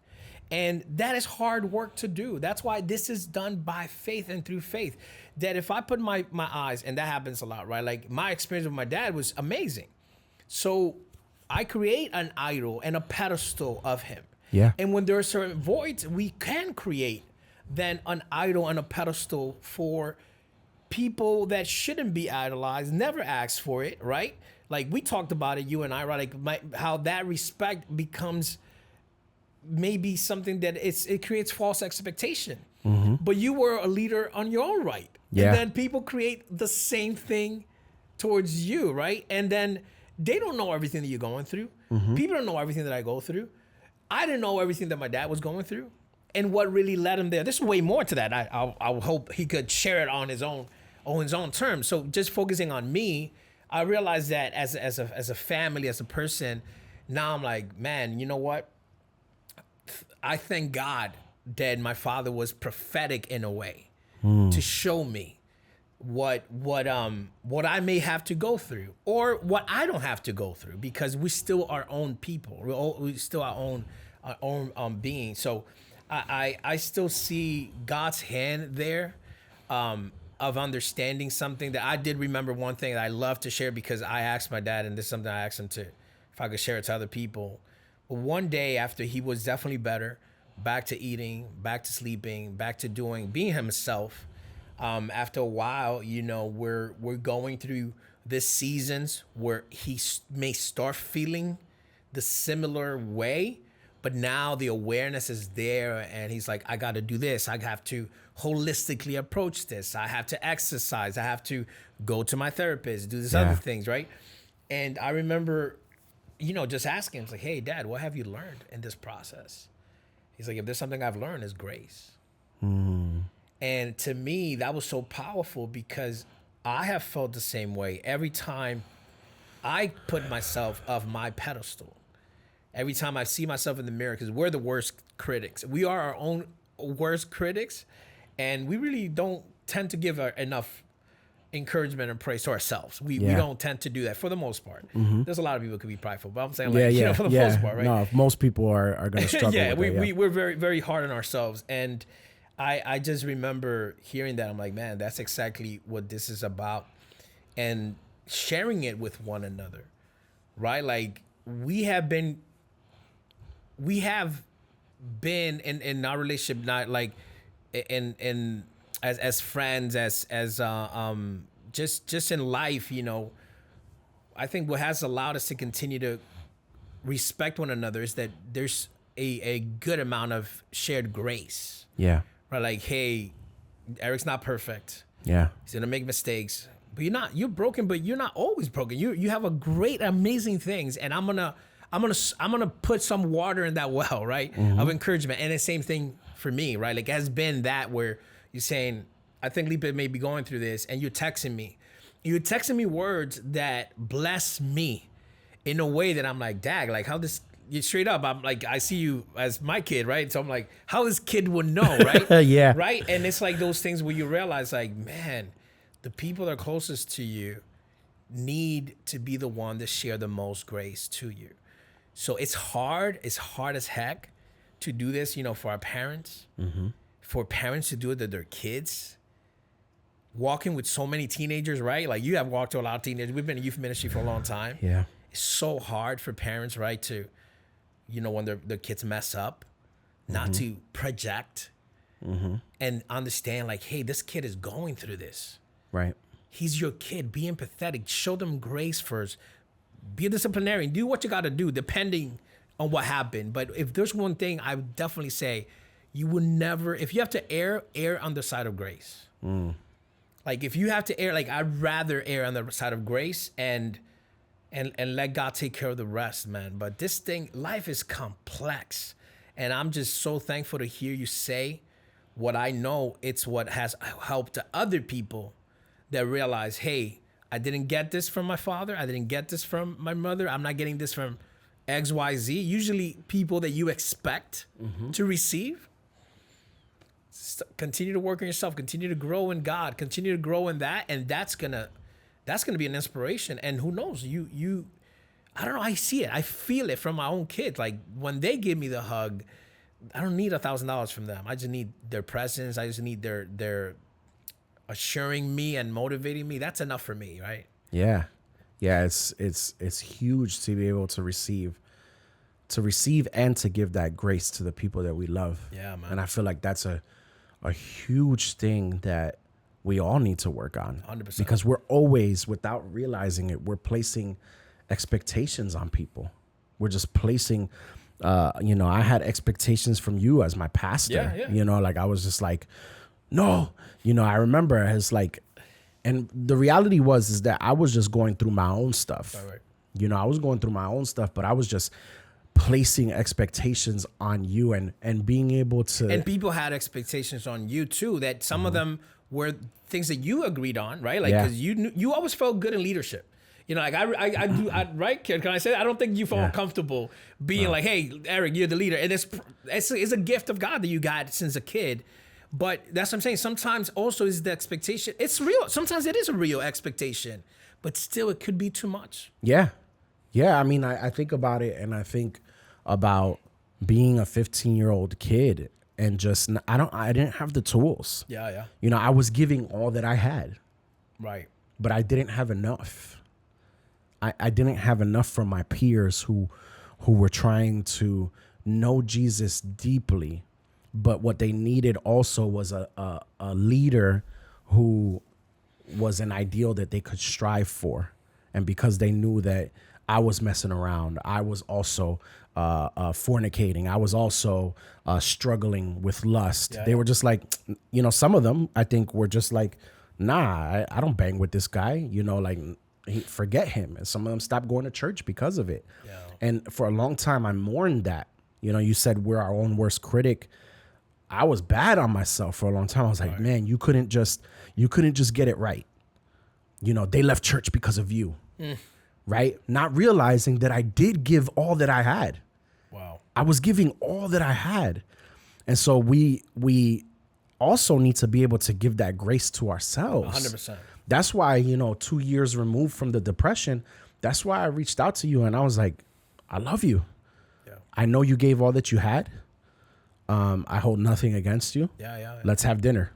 And that is hard work to do. That's why this is done by faith and through faith. That if I put my eyes, and that happens a lot, right? Like my experience with my dad was amazing. So I create an idol and a pedestal of him. Yeah. And when there are certain voids, we can create then an idol and a pedestal for people that shouldn't be idolized, never asked for it, right? Like we talked about it, you and I, right? Like how that respect becomes maybe something that it creates false expectation. But you were a leader on your own right. Yeah. And then people create the same thing towards you, right? And then they don't know everything that you're going through. People don't know everything that I go through. I didn't know everything that my dad was going through and what really led him there. There's way more to that. I would hope he could share it on his own terms. So just focusing on me, I realized that as a family, as a person, now I'm like, man, you know what? I thank God that my father was prophetic in a way to show me what I may have to go through or what I don't have to go through, because we still our own people. We still our own being. So I still see God's hand there of understanding something that I did remember. One thing that I love to share, because I asked my dad, and this is something I asked him to, if I could share it to other people. But one day after he was definitely better, back to eating, back to sleeping, back to being himself. After a while, we're going through this seasons where he may start feeling the similar way, but now the awareness is there, and he's like, I got to do this. I have to holistically approach this. I have to exercise. I have to go to my therapist, do these other things, right? And I remember, just asking him, it's like, hey, Dad, what have you learned in this process? He's like, if there's something I've learned, is grace. And to me, that was so powerful because I have felt the same way every time I put myself off my pedestal. Every time I see myself in the mirror, because we're the worst critics. We are our own worst critics, and we really don't tend to give enough encouragement and praise to ourselves. We don't tend to do that for the most part. There's a lot of people who could be prideful, but I'm saying for the most part, right? No, most people are going to struggle with that. We're very, very hard on ourselves. And I just remember hearing that. I'm like, man, that's exactly what this is about. And sharing it with one another, right? Like we have been in our relationship, not like in as friends, as just in life, you know. I think what has allowed us to continue to respect one another is that there's a good amount of shared grace. Yeah. Right. Like, hey, Eric's not perfect. Yeah. He's gonna make mistakes, but you're broken, but you're not always broken. You have a great, amazing things, and I'm gonna put some water in that well, right? Of encouragement. And the same thing for me, right? Like, it has been that where you're saying, I think Lipe may be going through this, and you're texting me. You're texting me words that bless me in a way that I'm like, dag, like how this, you straight up, I'm like, I see you as my kid, right? So I'm like, how this kid would know, right? Yeah. Right? And it's like those things where you realize, like, man, the people that are closest to you need to be the one to share the most grace to you. So it's hard as heck to do this, you know, for our parents, for parents to do it to their kids. Walking with so many teenagers, right? Like, you have walked to a lot of teenagers. We've been in youth ministry for a long time. Yeah. It's so hard for parents, right, to, you know, when their kids mess up, not to project and understand, like, hey, this kid is going through this. Right. He's your kid. Be empathetic. Show them grace first. Be a disciplinarian. Do what you got to do depending on what happened. But if there's one thing I would definitely say, you would never, if you have to err on the side of grace. Like, if you have to err, like, I'd rather err on the side of grace and let God take care of the rest, man. But this thing, life is complex. And I'm just so thankful to hear you say what I know. It's what has helped to other people that realize, hey, I didn't get this from my father. I didn't get this from my mother. I'm not getting this from XYZ. Usually people that you expect to receive. Continue to work on yourself. Continue to grow in God. Continue to grow in that. And that's gonna be an inspiration. And who knows, I don't know, I see it. I feel it from my own kids. Like, when they give me the hug, I don't need $1,000 from them. I just need their presence. I just need their assuring me and motivating me. That's enough for me, right? Yeah. Yeah, it's huge to be able to receive and to give that grace to the people that we love. Yeah, man. And I feel like that's a huge thing that we all need to work on. 100%. Because we're always, without realizing it, we're placing expectations on people. We're just placing, you know, I had expectations from you as my pastor. Yeah. You know, like, I was just like, no, you know, I remember it's like, and the reality is that I was just going through my own stuff. Right. You know, I was going through my own stuff, but I was just placing expectations on you and being able to. And people had expectations on you too, that some of them were things that you agreed on, right? Like, because you always felt good in leadership. You know, like I do, right, kid? Can I say that? I don't think you felt comfortable being like, hey, Eric, you're the leader. And it's a gift of God that you got since a kid. But that's what I'm saying. Sometimes also is the expectation. It's real. Sometimes it is a real expectation, but still it could be too much. Yeah. Yeah. I mean, I think about it, and I think about being a 15-year-old kid and just, I didn't have the tools. Yeah. You know, I was giving all that I had. Right. But I didn't have enough. I didn't have enough from my peers who were trying to know Jesus deeply. But what they needed also was a leader who was an ideal that they could strive for. And because they knew that I was messing around, I was also fornicating, I was also struggling with lust. Yeah. They were just like, you know, some of them I think were just like, nah, I don't bang with this guy, you know, like, forget him. And some of them stopped going to church because of it. Yeah. And for a long time I mourned that. You know, you said we're our own worst critic. I was bad on myself for a long time. I was like, man, you couldn't just get it right. You know, they left church because of you. Right? Not realizing that I did give all that I had. Wow. I was giving all that I had. And so we also need to be able to give that grace to ourselves. 100%. That's why, you know, 2 years removed from the depression, that's why I reached out to you and I was like, I love you. Yeah. I know you gave all that you had. I hold nothing against you. Yeah. Let's have dinner.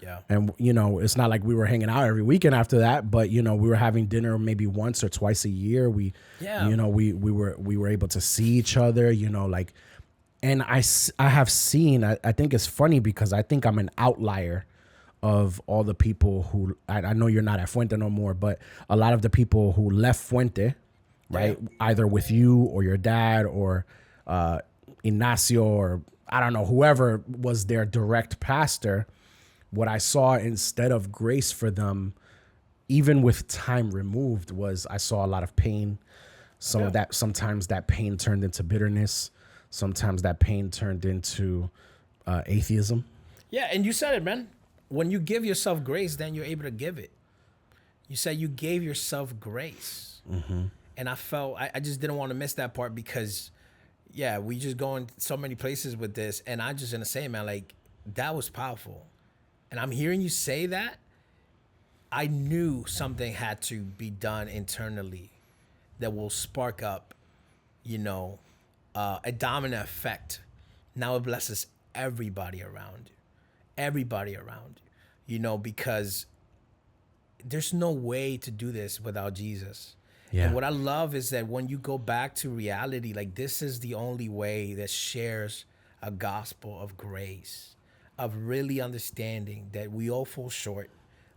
Yeah. And, you know, it's not like we were hanging out every weekend after that, but, you know, we were having dinner maybe once or twice a year. You know, we were able to see each other, you know, like, and I have seen, I think it's funny because I think I'm an outlier of all the people who, I know you're not at Fuente no more, but a lot of the people who left Fuente, right? Yeah. Either with you or your dad or Ignacio or I don't know, whoever was their direct pastor. What I saw instead of grace for them, even with time removed, was I saw a lot of pain. Some of that, sometimes that pain turned into bitterness. Sometimes that pain turned into atheism. Yeah, and you said it, man. When you give yourself grace, then you're able to give it. You said you gave yourself grace. Mm-hmm. And I felt, I just didn't want to miss that part because, yeah, we just going so many places with this. And I just going to say, man, like, that was powerful. And I'm hearing you say that. I knew something had to be done internally that will spark up, you know, a dominant effect. Now it blesses everybody around you. Everybody around you, you know, because there's no way to do this without Jesus. Yeah. And what I love is that when you go back to reality, like this is the only way that shares a gospel of grace, of really understanding that we all fall short,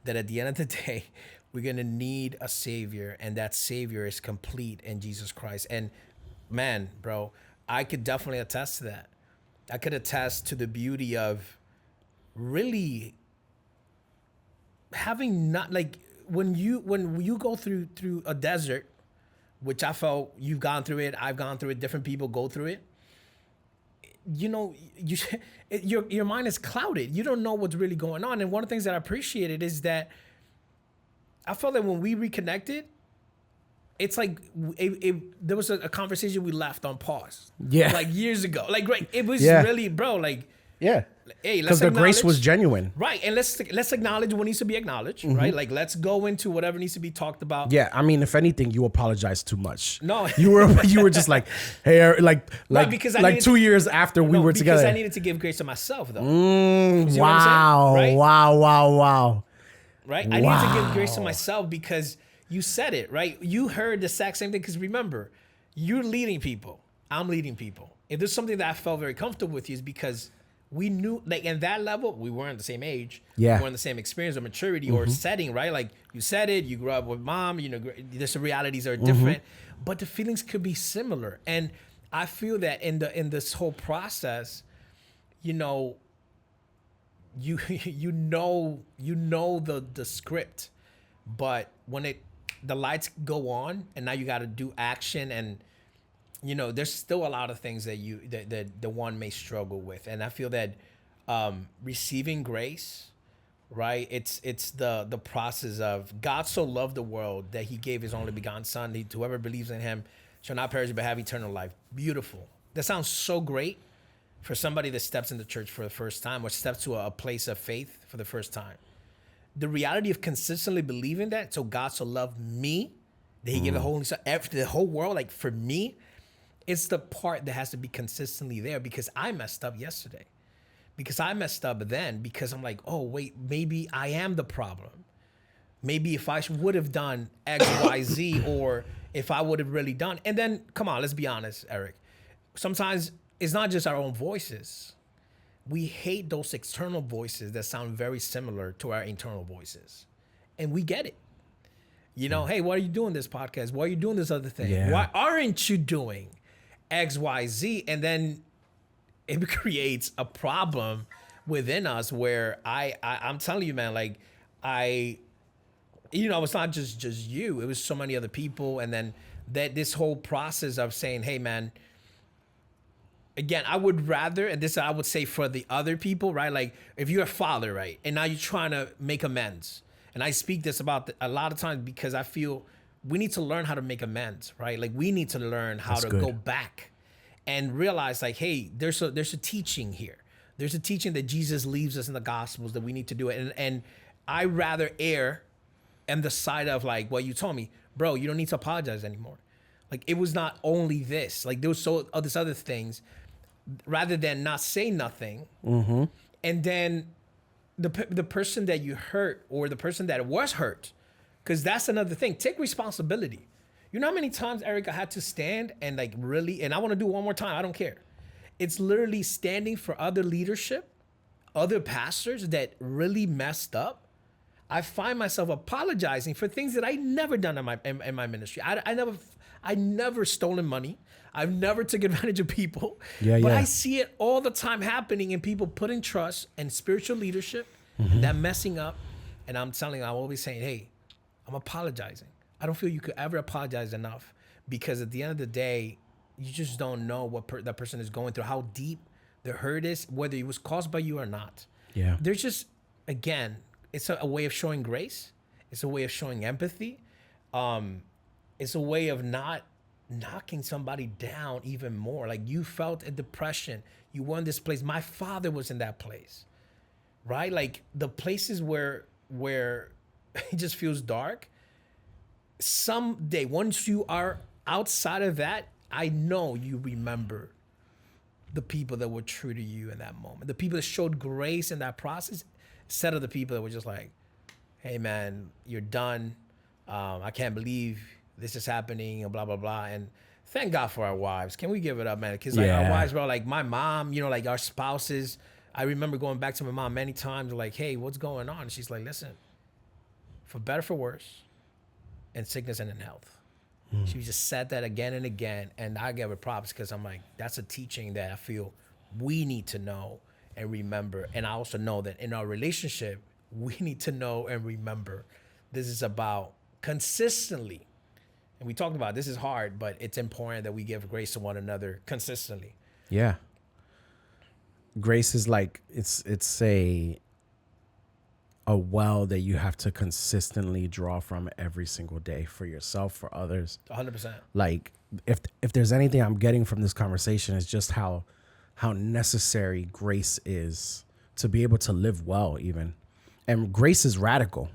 that at the end of the day, we're going to need a savior, and that savior is complete in Jesus Christ. And man, bro, I could definitely attest to that. I could attest to the beauty of really having not like when you go through a desert, which I felt you've gone through it, I've gone through it, different people go through it. You know, your mind is clouded. You don't know what's really going on. And one of the things that I appreciated is that I felt that when we reconnected, it's like there was a conversation we left on pause. Yeah, like years ago. Like right, it was really, bro. Like yeah. Hey, because the grace was genuine, right? And let's acknowledge what needs to be acknowledged, mm-hmm. right? Like let's go into whatever needs to be talked about. Yeah, I mean, if anything, you apologize too much. No, you were just like, hey, like because like 2 years after we were together. Because I needed to give grace to myself, though. Wow, right? Wow. Right, I needed to give grace to myself because you said it, right? You heard the exact same thing. Because remember, you're leading people. I'm leading people. If there's something that I felt very comfortable with you, is because we knew, like, in that level, we weren't the same age. Yeah. We weren't the same experience or maturity mm-hmm. or setting, right? Like, you said it, you grew up with mom, you know, there's the realities are different, mm-hmm. but the feelings could be similar. And I feel that in this whole process, you know, you know the script, but when the lights go on and now you got to do action, and you know, there's still a lot of things that the one may struggle with. And I feel that receiving grace, right? It's the process of God so loved the world that he gave his only begotten son. Whoever believes in him shall not perish but have eternal life. Beautiful. That sounds so great for somebody that steps into church for the first time or steps to a place of faith for the first time. The reality of consistently believing that, so God so loved me that he gave the whole world, like for me, it's the part that has to be consistently there, because I messed up yesterday. Because I messed up then, because I'm like, oh, wait, maybe I am the problem. Maybe if I would have done X, Y, Z, or if I would have really done. And then, come on, let's be honest, Eric. Sometimes it's not just our own voices. We hate those external voices that sound very similar to our internal voices. And we get it. You know, hey, why are you doing this podcast? Why are you doing this other thing? Yeah. Why aren't you doing X, Y, Z? And then it creates a problem within us where I'm telling you, man, like it's not just you. It was so many other people. And then this whole process of saying, hey, man, again, I would rather, and this I would say for the other people, right? Like if you're a father, right, and now you're trying to make amends, and I speak this about a lot of times because I feel we need to learn how to make amends, right? Like we need to learn how to go back and realize, like, hey, there's a teaching here. There's a teaching that Jesus leaves us in the Gospels that we need to do it, and I rather err on the side of like what you told me, bro. You don't need to apologize anymore. Like it was not only this, like there was this other things. Rather than not say nothing, and then the person that you hurt or the person that was hurt, because that's another thing. Take responsibility. You know how many times, Eric, I had to stand and like really, and I want to do it one more time. I don't care. It's literally standing for other leadership, other pastors that really messed up. I find myself apologizing for things that I never done in my ministry. I never stolen money. I've never took advantage of people. But I see it all the time happening in people putting trust and spiritual leadership, that messing up. And I'm always saying, hey, I'm apologizing. I don't feel you could ever apologize enough, because at the end of the day, you just don't know what that person is going through, how deep the hurt is, whether it was caused by you or not. Yeah. There's just, again, it's a way of showing grace. It's a way of showing empathy. It's a way of not knocking somebody down even more. Like you felt a depression. You were in this place. My father was in that place, right? Like the places where it just feels dark. Someday, once you are outside of that, I know you remember the people that were true to you in that moment. The people that showed grace in that process, instead of the people that were just like, hey man, you're done. I can't believe this is happening and blah, blah, blah. And thank God for our wives. Can we give it up, man? Because like our wives, bro, like my mom, you know, like our spouses, I remember going back to my mom many times, like, hey, what's going on? And she's like, listen, for better, for worse, in sickness and in health. She just said that again and again. And I give her props because I'm like, that's a teaching that I feel we need to know and remember. And I also know that in our relationship, we need to know and remember this is about consistently. And we talked about this is hard, but it's important that we give grace to one another consistently. Yeah. Grace is like it's a well that you have to consistently draw from every single day for yourself, for others. 100%. Like if there's anything I'm getting from this conversation is just how necessary grace is to be able to live well even. And grace is radical.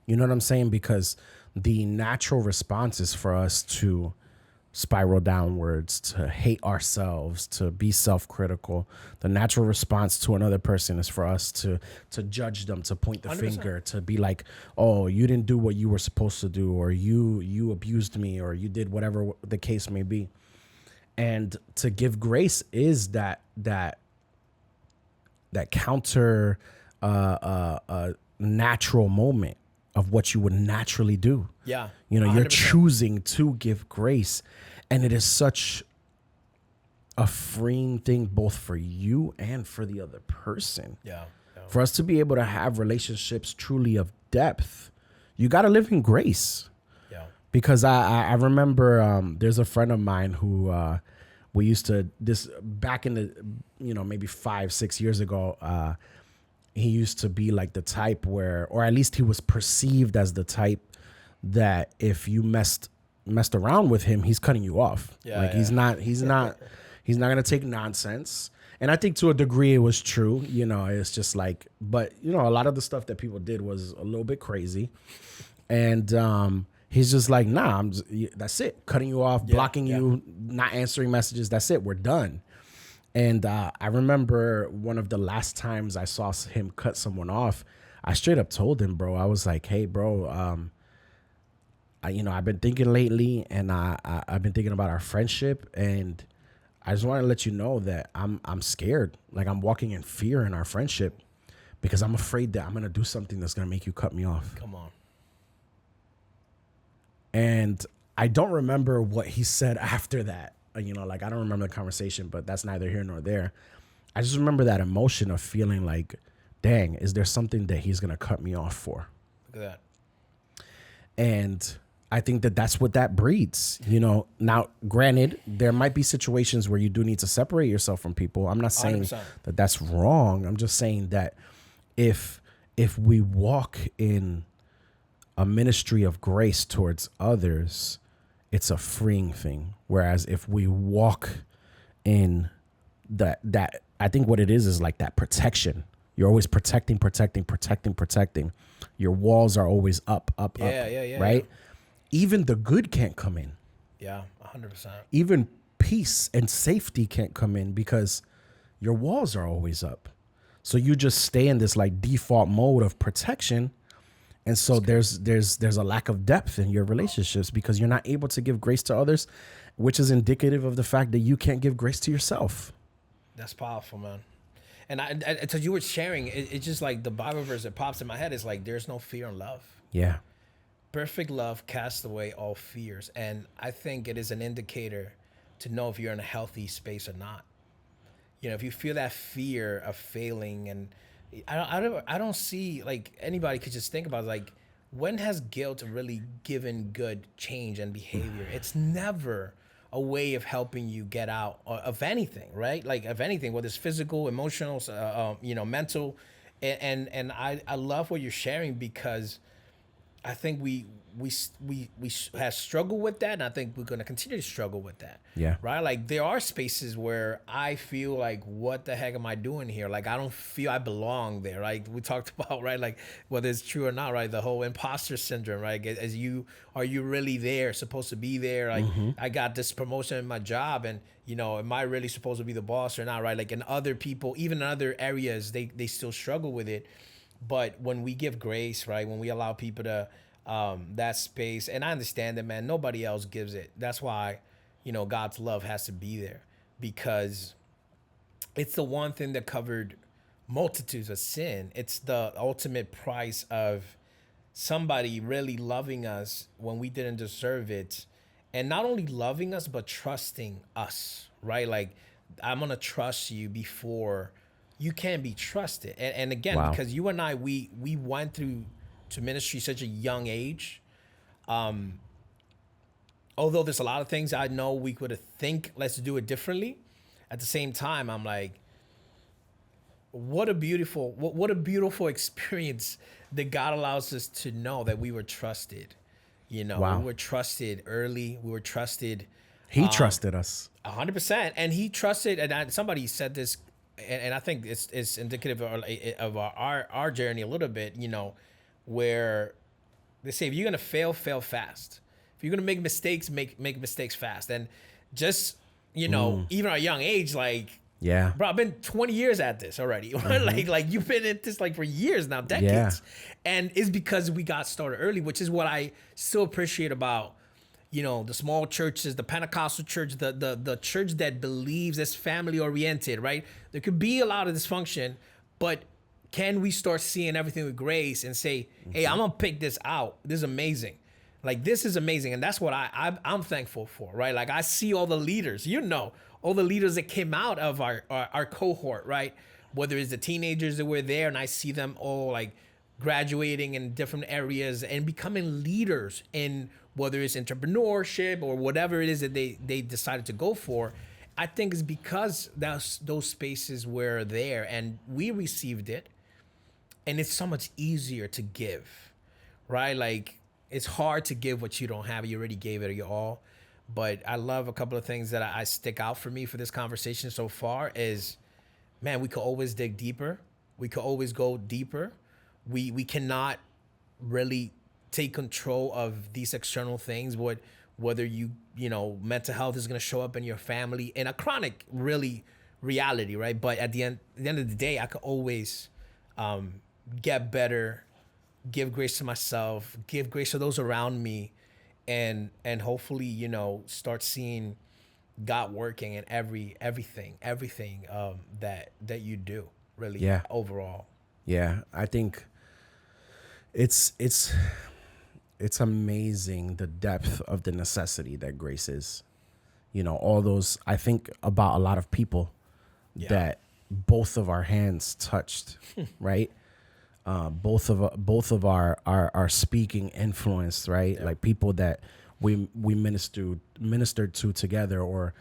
You know what I'm saying? Because the natural response is for us to spiral downwards, to hate ourselves, to be self-critical. The natural response to another person is for us to judge them, to point the 100%. Finger, to be like, oh, you didn't do what you were supposed to do, or you abused me, or you did whatever the case may be. And to give grace is that counter natural moment of what you would naturally do. Yeah. You know, 100%. You're choosing to give grace. And it is such a freeing thing, both for you and for the other person. Yeah. For us to be able to have relationships truly of depth, you got to live in grace. Yeah. Because I remember there's a friend of mine who we used to, this back in the, maybe 5-6 years ago, he used to be like the type where, or at least he was perceived as the type that if you messed around with him, he's cutting you off. Yeah, like he's not gonna take nonsense. And I think to a degree it was true. It's just like, but a lot of the stuff that people did was a little bit crazy. And he's just like, nah, that's it. Cutting you off, blocking you, not answering messages. That's it. We're done. And I remember one of the last times I saw him cut someone off, I straight up told him, bro, I was like, hey, bro, I've been thinking lately, and I've been thinking about our friendship, and I just want to let you know that I'm scared. Like I'm walking in fear in our friendship because I'm afraid that I'm going to do something that's going to make you cut me off. Come on. And I don't remember what he said after that. I don't remember the conversation, but that's neither here nor there. I just remember that emotion of feeling like, dang, is there something that he's going to cut me off for? Look at that. And I think that that's what that breeds. Now, granted, there might be situations where you do need to separate yourself from people. I'm not saying 100%. that that's wrong. I'm just saying that if we walk in a ministry of grace towards others, it's a freeing thing. Whereas if we walk in that I think what it is like that protection. You're always protecting. Your walls are always up, Yeah. right? Even the good can't come in. Yeah, 100%. Even peace and safety can't come in because your walls are always up. So you just stay in this like default mode of protection. And so there's a lack of depth in your relationships because you're not able to give grace to others, which is indicative of the fact that you can't give grace to yourself. That's powerful, man. And as you were sharing, it's just like the Bible verse that pops in my head is like, there's no fear in love. Yeah. Perfect love casts away all fears. And I think it is an indicator to know if you're in a healthy space or not. If you feel that fear of failing, and I don't see, like, anybody could just think about, like, when has guilt really given good change and behavior? It's never a way of helping you get out of anything, right? Like, of anything, whether it's physical, emotional, mental. And I love what you're sharing because I think we have struggled with that, and I think we're going to continue to struggle with that. Yeah. Right? Like, there are spaces where I feel like, what the heck am I doing here? Like, I don't feel I belong there, right? We talked about, right, like, whether it's true or not, right? The whole imposter syndrome, right? Are you really there, supposed to be there? Like, I got this promotion in my job, and, am I really supposed to be the boss or not, right? Like, in other people, even in other areas, they still struggle with it. But when we give grace, right, when we allow people to that space, and I understand that, man, nobody else gives it. That's why, God's love has to be there, because it's the one thing that covered multitudes of sin. It's the ultimate price of somebody really loving us when we didn't deserve it. And not only loving us, but trusting us, right? Like, I'm going to trust you before you can be trusted. And again, Wow. because you and I, we went through to ministry such a young age. Although there's a lot of things I know we could think, let's do it differently. At the same time, I'm like, what a beautiful experience that God allows us to know that we were trusted. Wow. We were trusted early. We were trusted. He trusted us 100%. And he trusted, and somebody said this, and I think it's indicative of our journey a little bit, where they say, if you're going to fail fast. If you're going to make mistakes, make mistakes fast. And just, even at a young age, like, yeah, bro, I've been 20 years at this already. like you've been at this like for years now, decades. Yeah. And it's because we got started early, which is what I still appreciate about, the small churches, the Pentecostal church, the church that believes is family oriented, right? There could be a lot of dysfunction, but can we start seeing everything with grace and say, hey, I'm going to pick this out. This is amazing. Like, this is amazing. And that's what I'm thankful for, right? Like, I see all the leaders, all the leaders that came out of our cohort, right? Whether it's the teenagers that were there, and I see them all like graduating in different areas and becoming leaders in whether it's entrepreneurship or whatever it is that they decided to go for. I think it's because those spaces were there and we received it, and it's so much easier to give, right? Like, it's hard to give what you don't have. You already gave it your all. But I love a couple of things that I stick out for me for this conversation so far is, man, we could always dig deeper. We could always go deeper. We cannot really take control of these external things, whether mental health is going to show up in your family in a chronic reality, right? But at the end of the day, I could always get better, give grace to myself, give grace to those around me, and hopefully, start seeing God working in everything that you do, really. Yeah. Overall. Yeah, I think it's amazing the depth of the necessity that grace is. All those, I think about a lot of people that both of our hands touched, right? both of our speaking influence, right? Yeah. Like people that we ministered to together, or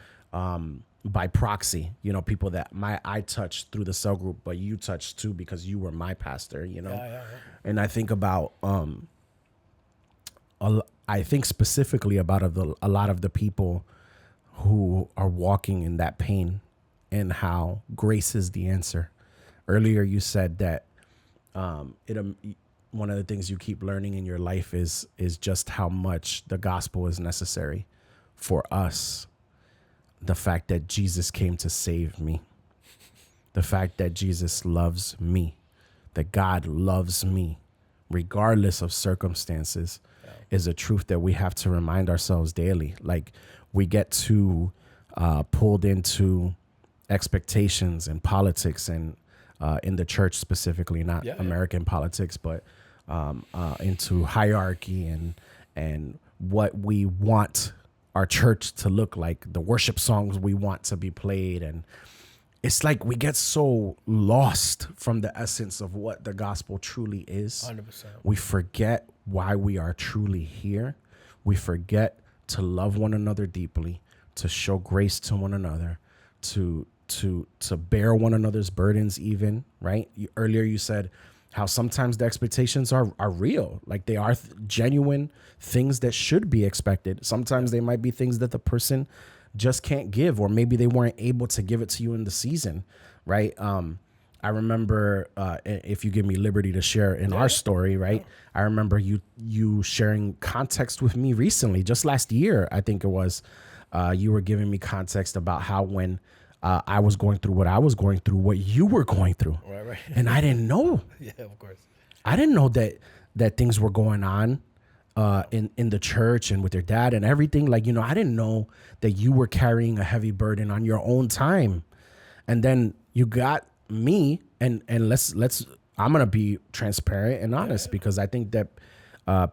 by proxy, people that I touched through the cell group, but you touched too because you were my pastor, Yeah. And I think about I think specifically about a lot of the people who are walking in that pain, and how grace is the answer. Earlier, you said that one of the things you keep learning in your life is just how much the gospel is necessary for us. The fact that Jesus came to save me, the fact that Jesus loves me, that God loves me, regardless of circumstances, is a truth that we have to remind ourselves daily. Like, we get too pulled into expectations and politics, and in the church specifically, not American politics, but into hierarchy and what we want our church to look like, the worship songs we want to be played. And it's like we get so lost from the essence of what the gospel truly is. 100%. We forget why we are truly here. We forget to love one another deeply, to show grace to one another, to bear one another's burdens even, right? Earlier you said how sometimes the expectations are real. Like, they are genuine things that should be expected. Sometimes they might be things that the person just can't give, or maybe they weren't able to give it to you in the season, right? I remember, if you give me liberty to share in our story, right? I remember you sharing context with me recently, just last year, I think it was. You were giving me context about how when I was going through what I was going through, what you were going through. Right. And I didn't know. Yeah, of course. I didn't know that things were going on in the church and with your dad and everything. Like, I didn't know that you were carrying a heavy burden on your own time. And then you got me, and let's I'm going to be transparent and honest, because I think that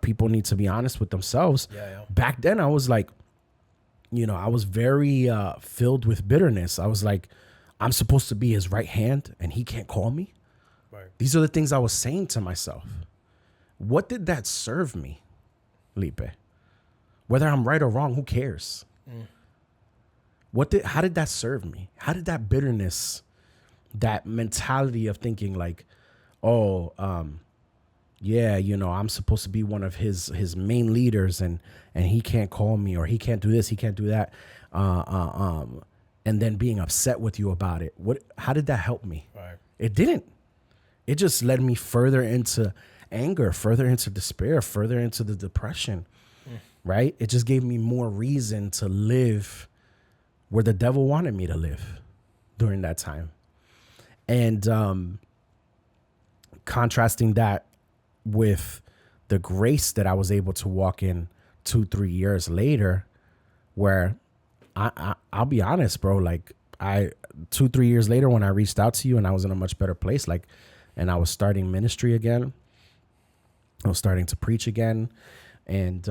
people need to be honest with themselves. Back then I was like, I was very filled with bitterness. I was like, I'm supposed to be his right hand and he can't call me. Right. These are the things I was saying to myself. What did that serve me, Lipe? Whether I'm right or wrong, who cares? How did that serve me? How did that bitterness, that mentality of thinking like, I'm supposed to be one of his main leaders, and he can't call me, or he can't do this, he can't do that, and then being upset with you about it. How did that help me? Right. It didn't. It just led me further into anger, further into despair, further into the depression, right? It just gave me more reason to live where the devil wanted me to live during that time. And contrasting that with the grace that I was able to walk in 2-3 years later, where I'll be honest, bro, like 2-3 years later, when I reached out to you and I was in a much better place, like, and I was starting ministry again, I was starting to preach again. And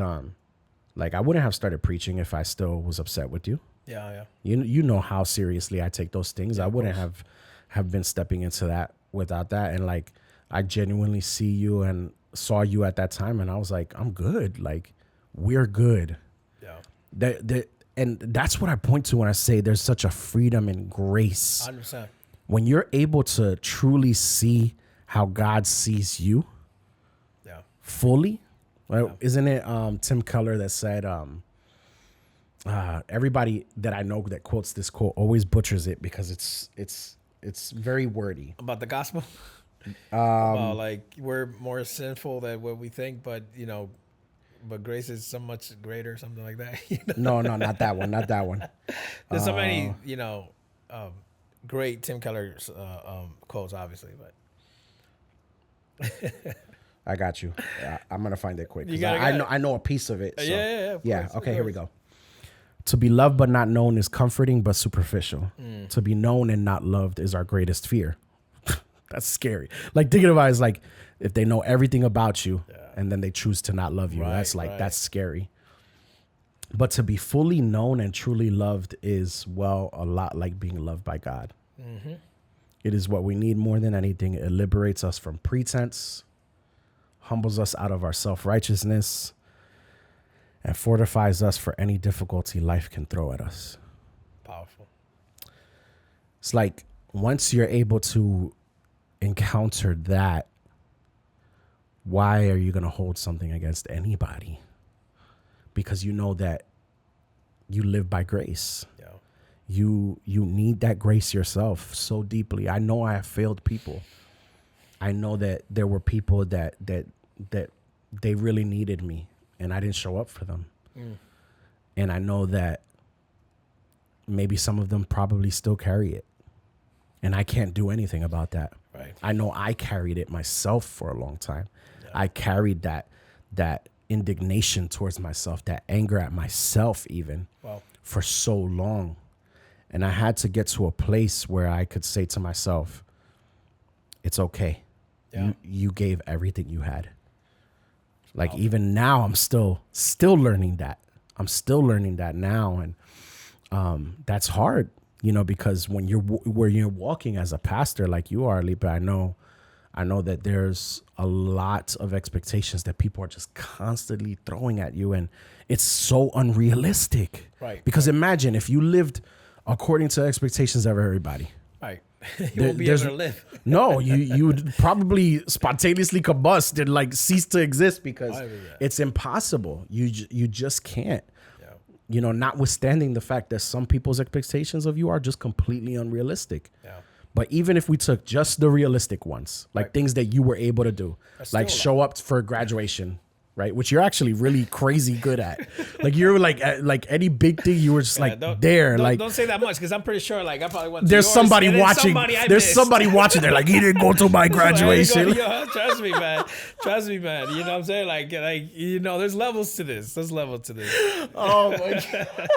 like, I wouldn't have started preaching if I still was upset with you. Yeah. You know how seriously I take those things. I wouldn't have been stepping into that without that. And like, I genuinely see you and saw you at that time, and I was like, I'm good. Like, we're good. Yeah. And that's what I point to when I say there's such a freedom and grace. 100%. When you're able to truly see how God sees you fully. Right? Yeah. Isn't it Tim Keller that said, everybody that I know that quotes this quote always butchers it because it's very wordy. About the gospel? About like we're more sinful than what we think, but but grace is so much greater, something like that. No, not that one. Not that one. There's so many, great Tim Keller quotes, obviously, but I got you. I'm gonna find it quick. I know a piece of it. So. Yeah. Okay, here we go. To be loved but not known is comforting but superficial. To be known and not loved is our greatest fear. That's scary. Like, thinking about it is like, if they know everything about you and then they choose to not love you, that's scary. But to be fully known and truly loved is, a lot like being loved by God. It is what we need more than anything. It liberates us from pretense, humbles us out of our self-righteousness, and fortifies us for any difficulty life can throw at us. Powerful. It's like once you're able to encounter that, why are you going to hold something against anybody? Because you know that you live by grace. Yeah. You need that grace yourself so deeply. I know I have failed people. I know that there were people that they really needed me and I didn't show up for them. And I know that maybe some of them probably still carry it. And I can't do anything about that. Right. I know I carried it myself for a long time. Yeah. I carried that indignation towards myself, that anger at myself even for so long. And I had to get to a place where I could say to myself, it's okay. Yeah. You gave everything you had. Like even now, I'm still learning that. I'm still learning that now. And that's hard, because when you're walking as a pastor like you are, Lipe, I know that there's a lot of expectations that people are just constantly throwing at you. And it's so unrealistic. Right. Because imagine if you lived according to expectations of everybody. Right. You won't be able to live. No, you would probably spontaneously combust and like cease to exist because it's impossible. You just can't. Yeah. Notwithstanding the fact that some people's expectations of you are just completely unrealistic. Yeah. But even if we took just the realistic ones, like things that you were able to do, like show up for graduation, right? Which you're actually really crazy good at. Like you're like any big thing, you were just don't say that much because I'm pretty sure like I probably went to there's yours, somebody watching. There's somebody watching. They're like, he didn't go to my graduation. Trust me, man. You know what I'm saying? Like there's levels to this. Oh my God.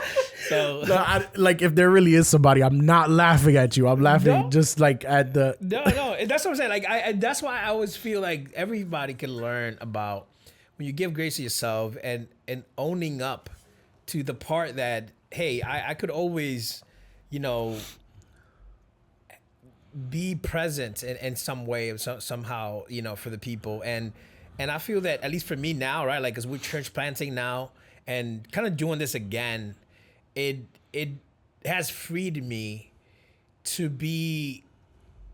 So like if there really is somebody, I'm not laughing at you. I'm laughing just like at the No, that's what I'm saying. Like that's why I always feel like everybody can learn about when you give grace to yourself and owning up to the part that, hey, I could always, be present in some way, somehow, for the people. And I feel that, at least for me now, right, like, as we're church planting now and kind of doing this again, it has freed me to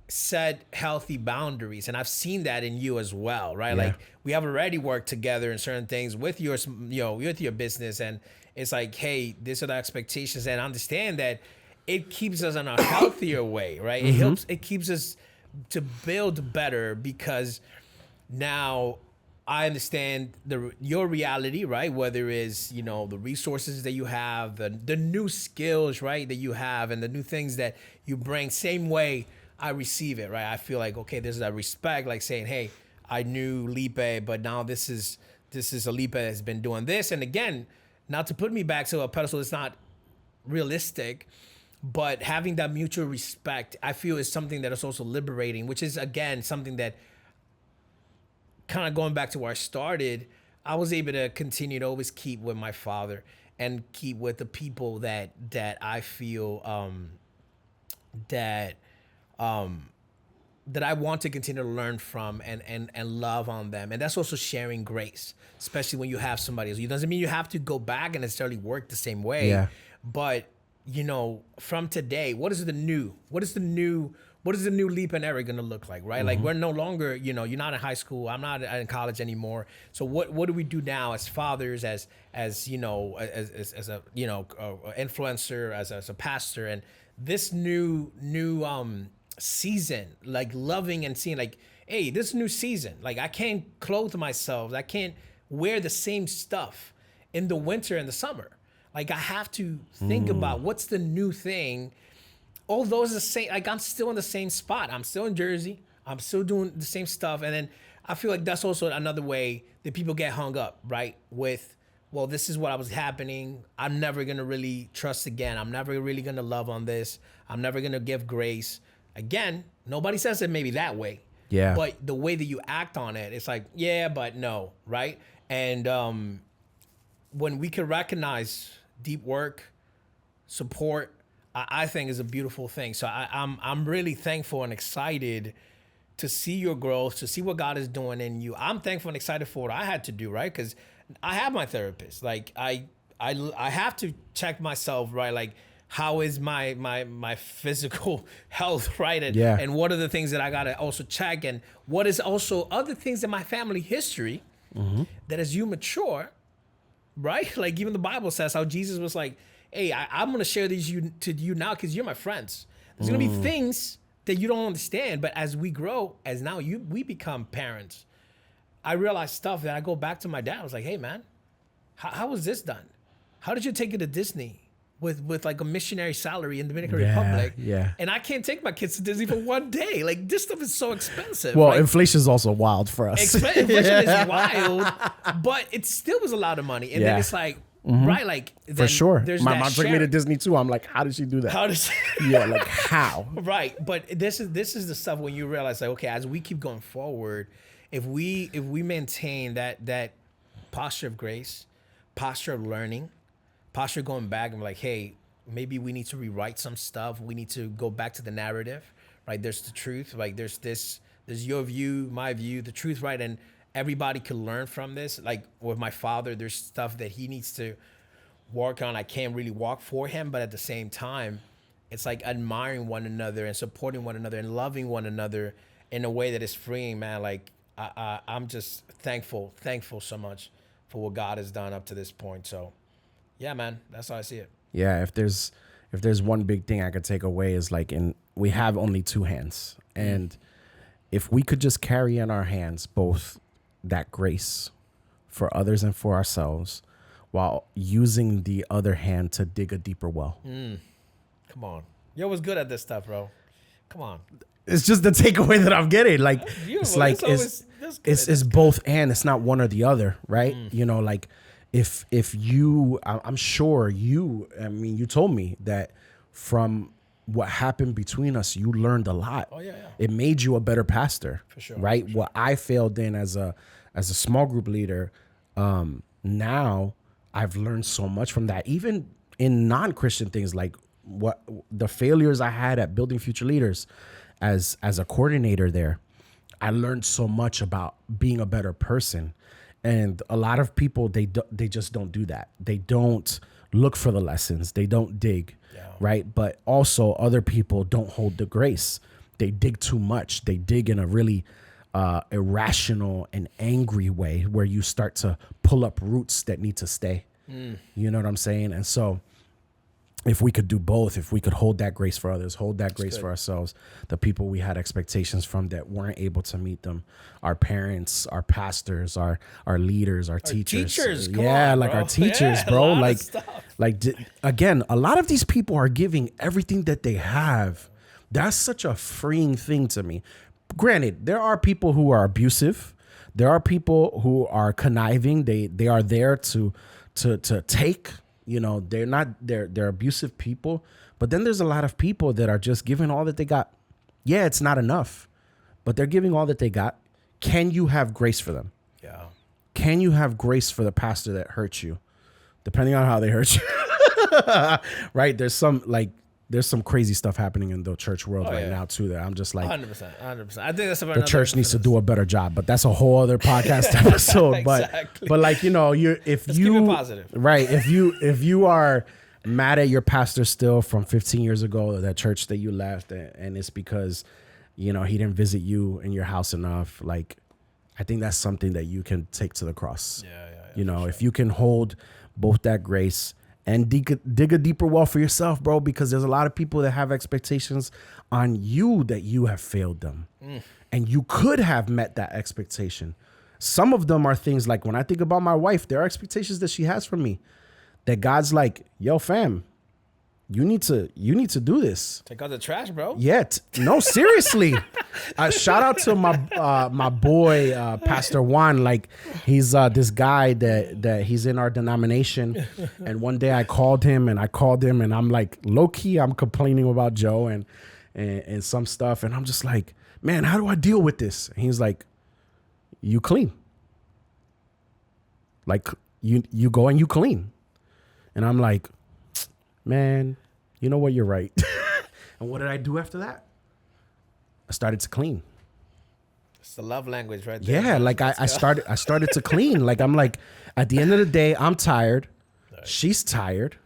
set healthy boundaries. And I've seen that in you as well, right? Yeah. Like we have already worked together in certain things with with your business. And it's like, hey, these are the expectations, and understand that it keeps us in a healthier way, right? Mm-hmm. It keeps us to build better because now I understand your reality, right? Whether it's, the resources that you have, the new skills, right, that you have, and the new things that you bring, same way I receive it, right? I feel like, okay, there's that respect, like saying, hey, I knew Lipe, but now this is a Lipe that's been doing this. And again, not to put me back to a pedestal that's not realistic, but having that mutual respect, I feel is something that is also liberating, which is, again, something that kind of going back to where I started, I was able to continue to always keep with my father and keep with the people that I feel that I want to continue to learn from and love on them. And that's also sharing grace, especially when you have somebody else. It doesn't mean you have to go back and necessarily work the same way. Yeah. But, from today, what is the new Lipe and Eric gonna look like, right? Mm-hmm. Like we're no longer, you're not in high school, I'm not in college anymore. So what do we do now as fathers, as a influencer, as a pastor, and this new season, like loving and seeing like, hey, this new season, like I can't clothe myself, I can't wear the same stuff in the winter and the summer. Like I have to think about what's the new thing. All those are the same. Like I'm still in the same spot. I'm still in Jersey. I'm still doing the same stuff. And then I feel like that's also another way that people get hung up, right? With, well, this is what was happening. I'm never going to really trust again. I'm never really going to love on this. I'm never going to give grace. Again, nobody says it maybe that way. Yeah. But the way that you act on it, it's like, yeah, but no, right? And when we can recognize deep work, support, I think is a beautiful thing. So I'm really thankful and excited to see your growth, to see what God is doing in you. I'm thankful and excited for what I had to do, right? Because I have my therapist. Like I have to check myself, right? Like how is my physical health, right? And what are the things that I gotta also check, and what is also other things in my family history that as you mature, right? Like even the Bible says how Jesus was like, hey, I'm going to share these to you now because you're my friends. There's going to be things that you don't understand, but as we grow, as now we become parents, I realize stuff that I go back to my dad. I was like, hey, man, how was this done? How did you take it to Disney with like a missionary salary in the Dominican Republic? Yeah. And I can't take my kids to Disney for one day. Like this stuff is so expensive. Well, right? inflation is also wild for us. Inflation is wild, but it still was a lot of money. And then it's like, right, like for sure. My mom mom took me to Disney too. I'm like, how did she do that? How does yeah, like how? Right, but this is the stuff when you realize like, okay, as we keep going forward, if we maintain that posture of grace, posture of learning, posture of going back and like, hey, maybe we need to rewrite some stuff. We need to go back to the narrative, right? There's the truth, like there's your view, my view, the truth, right? And everybody could learn from this. Like with my father, there's stuff that he needs to work on. I can't really walk for him, but at the same time, it's like admiring one another and supporting one another and loving one another in a way that is freeing, man. Like I'm just thankful so much for what God has done up to this point. So yeah, man, that's how I see it. Yeah, if there's one big thing I could take away is like, we have only two hands, and if we could just carry in our hands both that grace for others and for ourselves, while using the other hand to dig a deeper well. Come on, you was good at this stuff, bro. Come on. It's just the takeaway that I'm getting. Like it's like it's both and. It's not one or the other, right? You know, like if you, I'm sure you. I mean, you told me that from what happened between us, you learned a lot. Oh yeah. It made you a better pastor, for sure. Right? For sure. What I failed in as a small group leader, now I've learned so much from that. Even in non-Christian things, like what the failures I had at building future leaders, as a coordinator there, I learned so much about being a better person. And a lot of people, they just don't do that. They don't look for the lessons. They don't dig. Right. But also other people don't hold the grace. They dig too much. They dig in a really irrational and angry way where you start to pull up roots that need to stay. You know what I'm saying? And so if we could do both, if we could hold that grace for others, hold that grace for ourselves, the people we had expectations from that weren't able to meet them, our parents, our pastors, our leaders, our teachers. Yeah, like our teachers, bro. Again, a lot of these people are giving everything that they have. That's such a freeing thing to me. Granted, there are people who are abusive. There are people who are conniving. They are there to take. You know, they're abusive people. But then there's a lot of people that are just giving all that they got. Yeah, it's not enough, but they're giving all that they got. Can you have grace for them? Yeah. Can you have grace for the pastor that hurts you? Depending on how they hurt you. Right? There's some crazy stuff happening in the church world now too that I'm just like 100%. I think that's about the church needs to do a better job, but that's a whole other podcast episode. Exactly. But like, you know, Let's keep it positive. Right. If you are mad at your pastor still from 15 years ago, that church that you left, and it's because, you know, he didn't visit you in your house enough, like, I think that's something that you can take to the cross. Yeah. You know, if you can hold both that grace and dig a deeper well for yourself, bro, because there's a lot of people that have expectations on you that you have failed them. And you could have met that expectation. Some of them are things like, when I think about my wife, there are expectations that she has from me that God's like, yo, fam, you need to do this. Take out the trash, bro. Yeah. No, seriously. Shout out to my boy, Pastor Juan. Like, he's this guy that he's in our denomination. And one day I called him and I'm like, low key, I'm complaining about Joe and some stuff. And I'm just like, man, how do I deal with this? And he's like, you clean. Like, you go and you clean. And I'm like, man, you know what, you're right. And what did I do after that? I started to clean. It's the love language right there. Yeah, like I started to clean. Like I'm like, at the end of the day, I'm tired. Right. She's tired.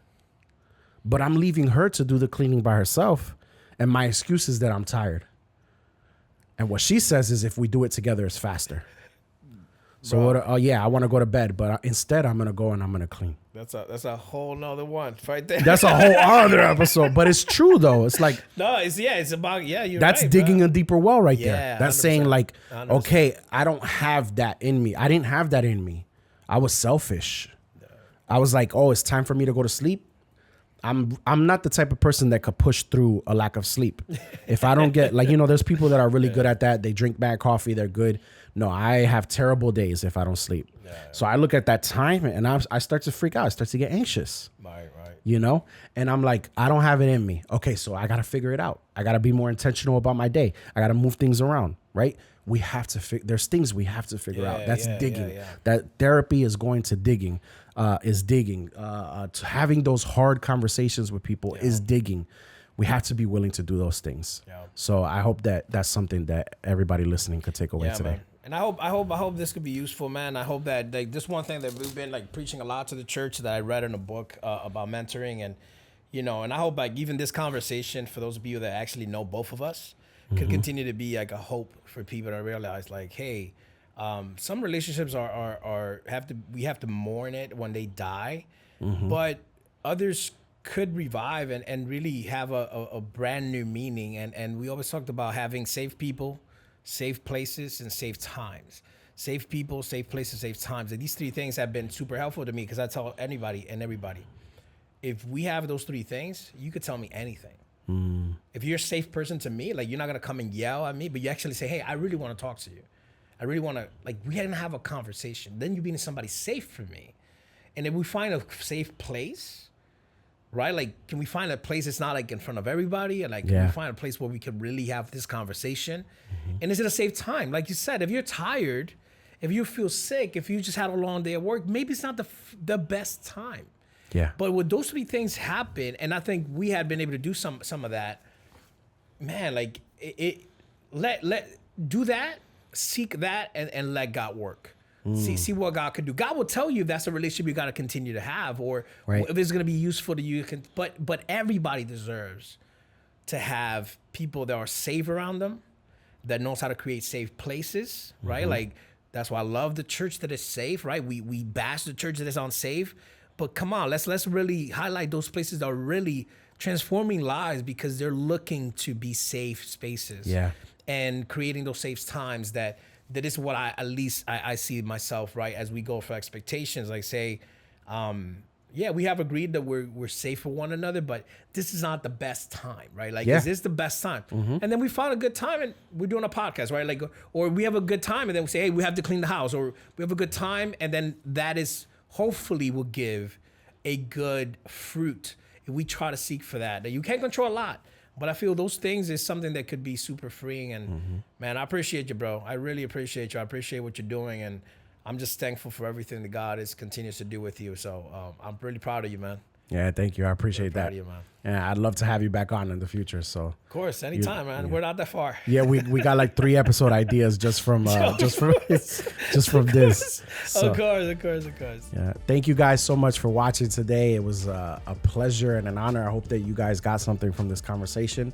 But I'm leaving her to do the cleaning by herself. And my excuse is that I'm tired. And what she says is if we do it together, it's faster. So, I want to go to bed. But instead, I'm going to go and I'm going to clean. That's a whole nother one right there. That's a whole other episode. But it's true, though. It's like. No, it's about, you're that's right, digging bro. a deeper well right there. That's 100%. Saying like, 100%. Okay, I don't have that in me. I didn't have that in me. I was selfish. No. I was like, oh, it's time for me to go to sleep. I'm not the type of person that could push through a lack of sleep. If I don't get, like, there's people that are really good at that. They drink bad coffee. They're good. No, I have terrible days if I don't sleep. Yeah. So I look at that time and I start to freak out. I start to get anxious. Right. And I'm like, I don't have it in me. Okay, so I got to figure it out. I got to be more intentional about my day. I got to move things around, right? We have to there's things we have to figure out. That's digging. Yeah. That therapy is going to digging. Is digging. Having those hard conversations with people is digging. We have to be willing to do those things. Yeah. So I hope that that's something that everybody listening could take away today. Man. And I hope this could be useful, man. I hope that this one thing that we've been preaching a lot to the church that I read in a book about mentoring, and and I hope even this conversation for those of you that actually know both of us could continue to be a hope for people to realize hey. Some relationships we have to mourn it when they die, but others could revive and really have a brand new meaning. And we always talked about having safe people, safe places, and safe times. Safe people, safe places, safe times. And these three things have been super helpful to me because I tell anybody and everybody, if we have those three things, you could tell me anything. If you're a safe person to me, you're not going to come and yell at me, but you actually say, hey, I really want to talk to you. I really want to, we didn't have a conversation. Then you being somebody safe for me. And if we find a safe place, right? Can we find a place that's not in front of everybody? Or can we find a place where we can really have this conversation? And is it a safe time? Like you said, if you're tired, if you feel sick, if you just had a long day at work, maybe it's not the best time. Yeah. But when those three things happen, and I think we had been able to do some of that, man, do that. Seek that and let God work. See what God could do. God will tell you if that's a relationship you got to continue to have, or if it's going to be useful to you. But everybody deserves to have people that are safe around them, that knows how to create safe places, right? That's why I love the church that is safe, right? We bash the church that is unsafe, but come on, let's really highlight those places that are really transforming lives because they're looking to be safe spaces. Yeah. And creating those safe times that is what I see myself, right? As we go for expectations, we have agreed that we're safe for one another, but this is not the best time, right? Is this the best time? And then we found a good time and we're doing a podcast, right? Or we have a good time and then we say, hey, we have to clean the house, or we have a good time. And then that is hopefully will give a good fruit if we try to seek for that. Now, you can't control a lot. But I feel those things is something that could be super freeing. And man, I appreciate you, bro. I really appreciate you. I appreciate what you're doing. And I'm just thankful for everything that God continues to do with you. So I'm really proud of you, man. Yeah, thank you. I appreciate that. You, man. Yeah, I'd love to have you back on in the future. So of course, anytime, man. Yeah. We're not that far. Yeah, we got 3 episode ideas just from this. So, of course. Yeah, thank you guys so much for watching today. It was a pleasure and an honor. I hope that you guys got something from this conversation.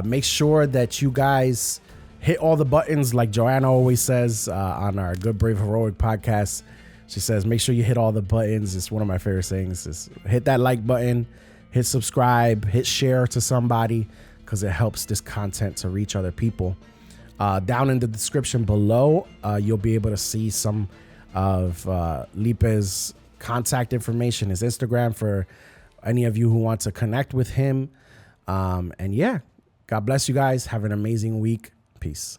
Make sure that you guys hit all the buttons, like Joanna always says on our Good, Brave, Heroic podcast. She says, make sure you hit all the buttons. It's one of my favorite things. Is hit that like button, hit subscribe, hit share to somebody, because it helps this content to reach other people. Down in the description below, you'll be able to see some of Lipe's contact information, his Instagram, for any of you who want to connect with him. And yeah, God bless you guys. Have an amazing week. Peace.